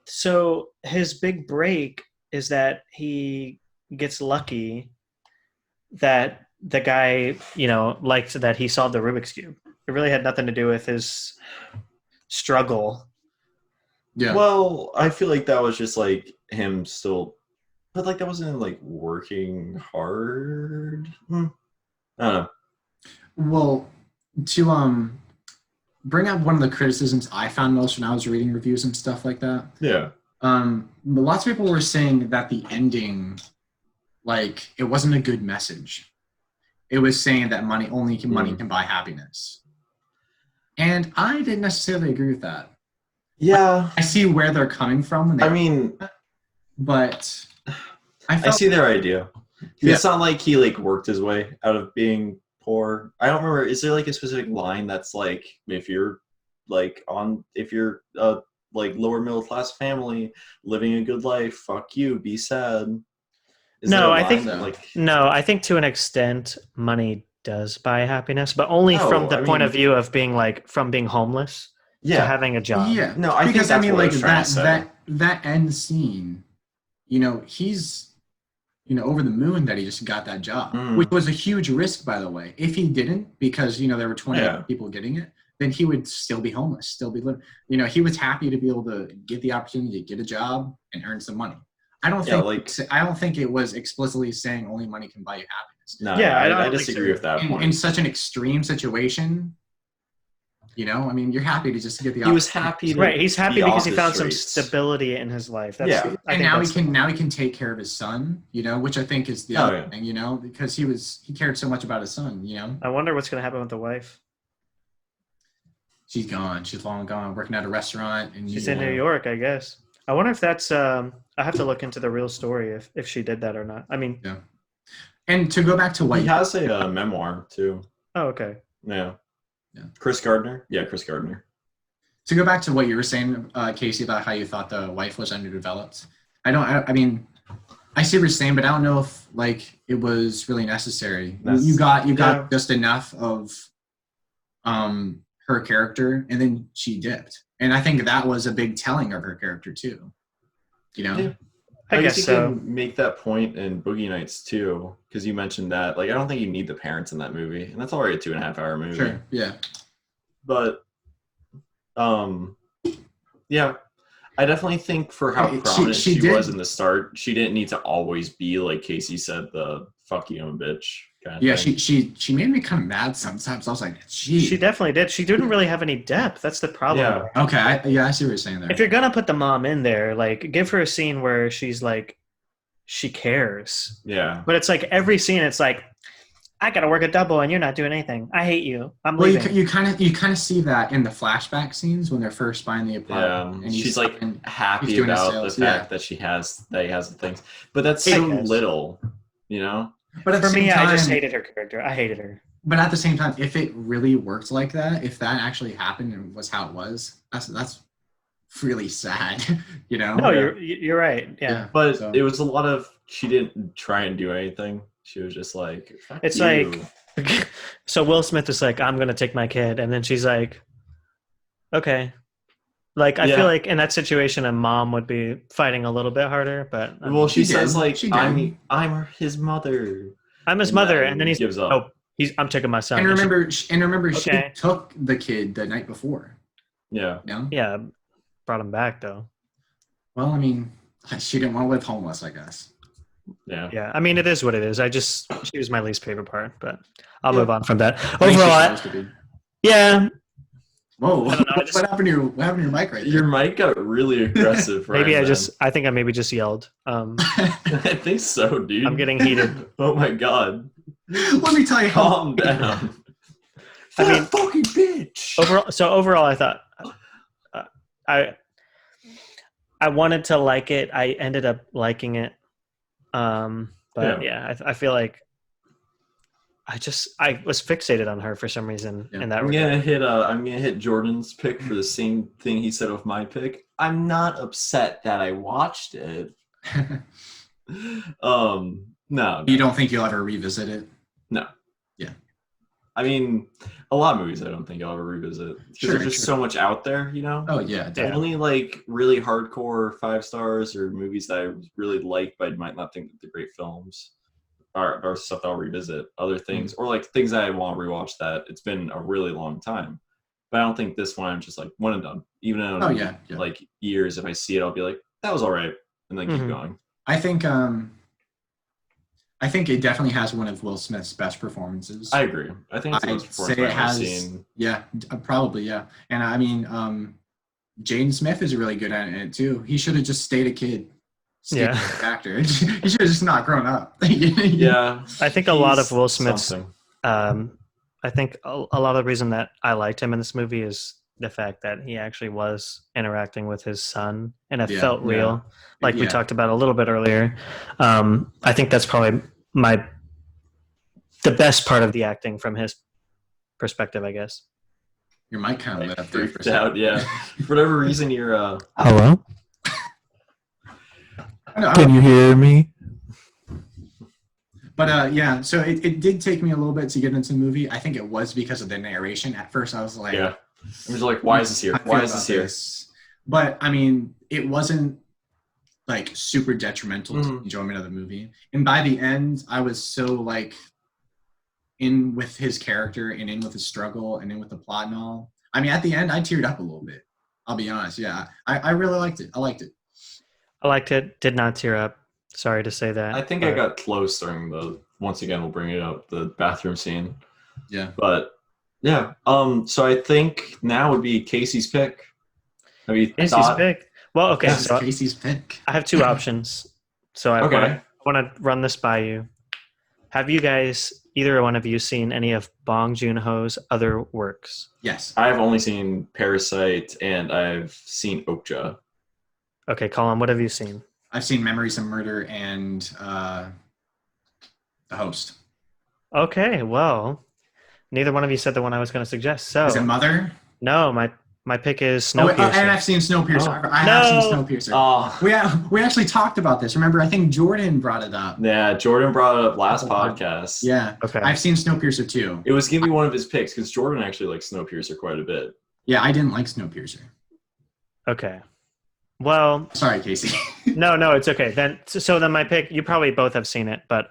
so his big break is that he gets lucky that the guy, you know, liked that he solved the Rubik's Cube. It really had nothing to do with his struggle. Yeah. Well, I feel like that was just like him still, but like that wasn't like working hard. I don't know. Well, to bring up one of the criticisms I found most when I was reading reviews and stuff like that. Yeah. Lots of people were saying that the ending, like, it wasn't a good message. It was saying that money can buy happiness, and I didn't necessarily agree with that. Yeah. I see where they're coming from, I mean, but I see their idea. Yeah. It's not like he like worked his way out of being poor. I don't remember. Is there like a specific line that's like if you're like lower middle class family living a good life, fuck you, be sad. Is there a No, I line think that like no, I think to an extent money does buy happiness, but only from no? the I point mean, of view of being like from being homeless to yeah, having a job. Yeah, no, I think because I that's mean, what I like was trying to say. that end scene, he's over the moon that he just got that job, which Mm, was a huge risk, by the way. If he didn't, because there were 20 yeah, people getting it, then he would still be homeless, still be living. He was happy to be able to get the opportunity to get a job and earn some money. yeah, like I don't think it was explicitly saying only money can buy you happiness. no, Yeah, yeah, I I don't think so disagree with either. that In point. such an extreme situation, I mean, you're happy to just get the He was opportunity. happy to Right, he's happy be because off he the found some streets. stability in his life. That's Yeah. I And think now that's he can take care of his son, which I think is the Oh other yeah. thing, because he cared so much about his son. I wonder what's going to happen with the wife. She's gone. She's long gone, working at a restaurant and She's in New York, I guess. I wonder if that's I have to look into the real story if she did that or not. I mean, yeah. And to go back to what He has a memoir too. oh okay. Yeah. Yeah. Chris Gardner. Yeah, Chris Gardner. To go back to what you were saying, Casey, about how you thought the wife was underdeveloped. I mean, I see what you're saying, but I don't know if like it was really necessary. You got just enough of her character, and then she dipped. And I think that was a big telling of her character too. Yeah. I guess you so. can make that point in Boogie Nights too, because you mentioned that. Like, I don't think you need the parents in that movie, and that's already a 2.5 hour movie. Sure. Yeah. But, yeah, I definitely think for how prominent she was in the start, she didn't need to always be like Casey said, the "fuck you, I'm a bitch" kind of Yeah, thing. she made me kind of mad sometimes. I was like, she definitely did. She didn't really have any depth. That's the problem. Yeah. Okay. I see what you're saying there. If you're gonna put the mom in there, like give her a scene where she's like, she cares. Yeah. But it's like every scene, it's like, I gotta work a double and you're not doing anything. I hate you. I'm Well, leaving. you kind of see that in the flashback scenes when they're first buying the apartment. Yeah, And she's like he's happy doing his about sales, the fact that he has the things, but that's so little, But For me, I just hated her character. I hated her. But at the same time, if it really worked like that, if that actually happened and was how it was, that's really sad, No, you're right. Yeah. But it was a lot of, she didn't try and do anything. She was just like, fuck It's you. like, so Will Smith is like, I'm gonna take my kid, and then she's like, okay. Like I feel like in that situation, a mom would be fighting a little bit harder. But well, she says did. like, She did. I'm his mother. I'm his mother, and then he gives up. Oh, I'm taking my son. And remember, she Okay. took the kid the night before. Yeah. Yeah, brought him back though. Well, I mean, she didn't want to live homeless, I guess. Yeah. Yeah, I mean, it is what it is. She was my least favorite part, but I'll move on from that. Overall, yeah. Whoa! I don't know, What happened to your mic right there? Your mic got really aggressive. Maybe right I think I maybe just yelled. I think so, dude. I'm getting heated. Oh my god. Let me tell you. Calm down. I mean, fucking bitch. Overall, I thought I wanted to like it. I ended up liking it. But I feel like I was fixated on her for some reason in that regard. I'm gonna hit Jordan's pick for the same thing he said with my pick. I'm not upset that I watched it. No. You don't think you'll ever revisit it? No. Yeah. I mean, a lot of movies I don't think I'll ever revisit. Because there's just so much out there, Oh yeah, definitely. Only like really hardcore 5 stars or movies that I really like but I might not think that they're great films are stuff that I'll revisit. Other things or like things that I want to rewatch that it's been a really long time. But I don't think this one I'm just like one and done. Even in like years, if I see it, I'll be like, that was all right, and then keep going. I think I think it definitely has one of Will Smith's best performances. I agree. I think it's the I'd best say performance it I've ever has, seen. yeah, probably, yeah. And I mean, Jaden Smith is really good at it too. He should have just stayed a kid, stayed Yeah. an actor. He should have just not grown up. Yeah, I think a lot of he's Will Smith's. something. I think a lot of the reason that I liked him in this movie is the fact that he actually was interacting with his son, and it Yeah, felt real, like we Yeah. talked about a little bit earlier. I think that's probably the best part of the acting from his perspective, I guess. Your mic kind of lit up there for a Freaked second. out, yeah. For whatever reason, you're Hello. Can you hear me? But yeah, so it did take me a little bit to get into the movie. I think it was because of the narration. At first, I was like, yeah. I'm just like, why is this here? Why is this here? But I mean, it wasn't like super detrimental to the enjoyment of the movie. And by the end, I was so like in with his character and in with his struggle and in with the plot and all. I mean, at the end, I teared up a little bit. I'll be honest. Yeah, I really liked it. I liked it. I liked it. Did not tear up. Sorry to say that. I think I got close during once again, we'll bring it up, the bathroom scene. Yeah. But yeah, so I think now would be Casey's pick. Have you Casey's pick. Well, okay, This is so Casey's pick. I have two options. So I want to run this by you. Have you guys, either one of you, seen any of Bong Joon-ho's other works? Yes. I've only seen Parasite and I've seen Okja. Okay, Colin, what have you seen? I've seen Memories of Murder and The Host. Okay, well, neither one of you said the one I was going to suggest. So Is it Mother? No, my pick is Snowpiercer. And I've seen Snowpiercer. I have seen Snowpiercer. Oh. We actually talked about this. Remember, I think Jordan brought it up. Yeah, Jordan brought it up last podcast. Yeah. Okay. I've seen Snowpiercer too. It was going to be one of his picks because Jordan actually likes Snowpiercer quite a bit. Yeah, I didn't like Snowpiercer. Okay. Well, sorry, Casey. no, it's okay. Then my pick. You probably both have seen it, but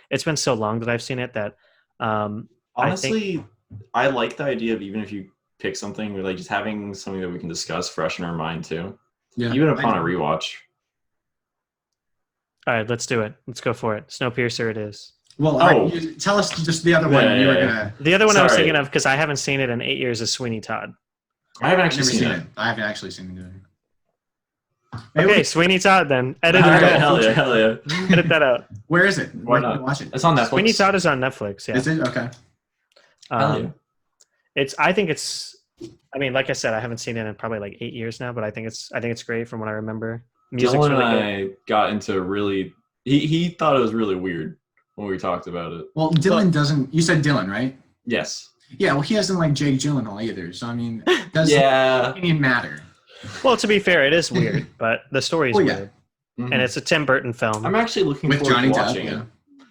it's been so long that I've seen it that. Honestly, I like the idea of even if you pick something, we're like just having something that we can discuss fresh in our mind too. Yeah. Even upon a rewatch. All right, let's do it. Let's go for it. Snowpiercer it is. Well, tell us just the other one you were gonna. The other one I was thinking of because I haven't seen it in 8 years is Sweeney Todd. I haven't actually seen it. I haven't actually seen it. Okay, Sweeney Todd then. Edit it out. Hell yeah. Edit that out. Where is it? Why not? Watch it. It's on Netflix. Sweeney Todd is on Netflix. Yeah. Is it? Okay. Hell yeah. I mean, like I said, I haven't seen it in probably like 8 years now, but I think it's great from what I remember. Music's Dylan really and I got into really. He thought it was really weird when we talked about it. Well, Dylan doesn't. You said Dylan, right? Yes. Yeah. Well, he doesn't like Jake Gyllenhaal either. So I mean, doesn't even matter. Well, to be fair, it is weird, but the story is weird, and it's a Tim Burton film. I'm actually looking forward to watching it.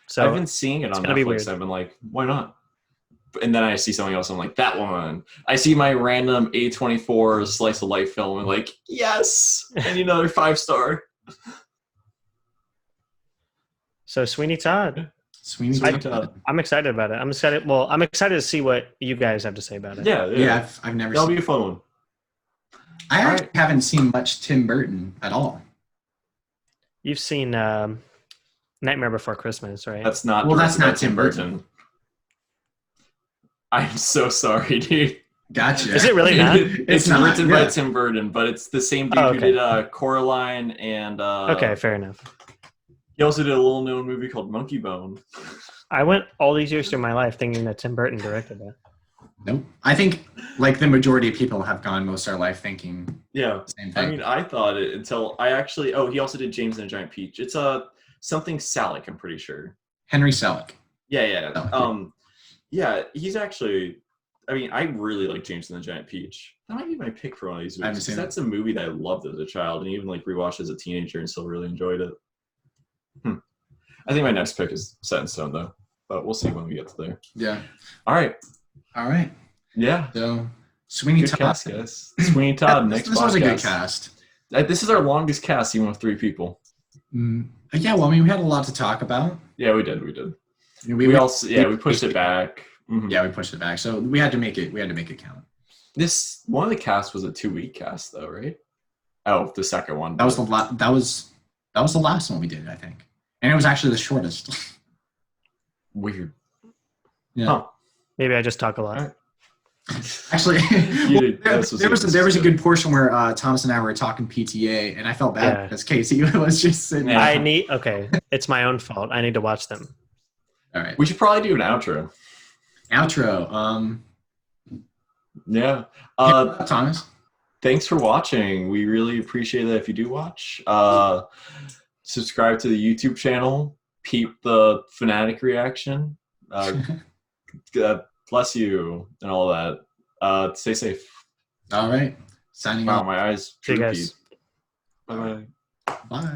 So I've been seeing it on Netflix. I've been like, why not? And then I see something else. I'm like, that one. I see my random A24 slice of life film and like, yes, I need another 5-star. So Sweeney Todd. Sweeney Todd. I'm excited about it. I'm excited to see what you guys have to say about it. Yeah. I've never. That'll be a fun one. I actually haven't seen much Tim Burton at all. You've seen Nightmare Before Christmas, right? That's not. Well, that's not Tim Burton. I'm so sorry, dude. Gotcha. Is it really not? It's not written by Tim Burton, but it's the same dude who did Coraline and. Okay, fair enough. He also did a little known movie called Monkey Bone. I went all these years through my life thinking that Tim Burton directed that. Nope. I think like the majority of people have gone most of their life thinking the same thing. I mean, I thought it until I actually he also did James and the Giant Peach. It's something Salick, I'm pretty sure. Henry Selick. Yeah. Selick. Yeah, he's actually I mean, I really like James and the Giant Peach. That might be my pick for one of these movies. That's a movie that I loved as a child and even like rewatched as a teenager and still really enjoyed it. I think my next pick is set in stone though. But we'll see when we get to there. Yeah. All right. Yeah. So Sweeney Todd. Cast, guys. Sweeney Todd. Next this was a good cast. This is our longest cast, even with 3 people. Yeah. Well, I mean, we had a lot to talk about. Yeah, we did. We pushed it back. Mm-hmm. Yeah, we pushed it back. So we had to make it. We had to make it count. This one of the casts was a 2-week cast, though, right? Oh, the second one. That was the last one we did, I think, and it was actually the shortest. Weird. Yeah. Huh. Maybe I just talk a lot. Alright. Actually, did- there this was there was a good. good portion where Thomas and I were talking PTA, and I felt bad Yeah. because Casey was just sitting. Yeah. Okay, it's my own fault. I need to watch them. All right. We should probably do an outro. Outro. Yeah. Thomas. Thanks for watching. We really appreciate it if you do watch. Subscribe to the YouTube channel. Peep the fanatic reaction. God bless you and all that. Stay safe. All right. Signing Wow, off. my eyes See you droopy. guys. Bye-bye. Bye.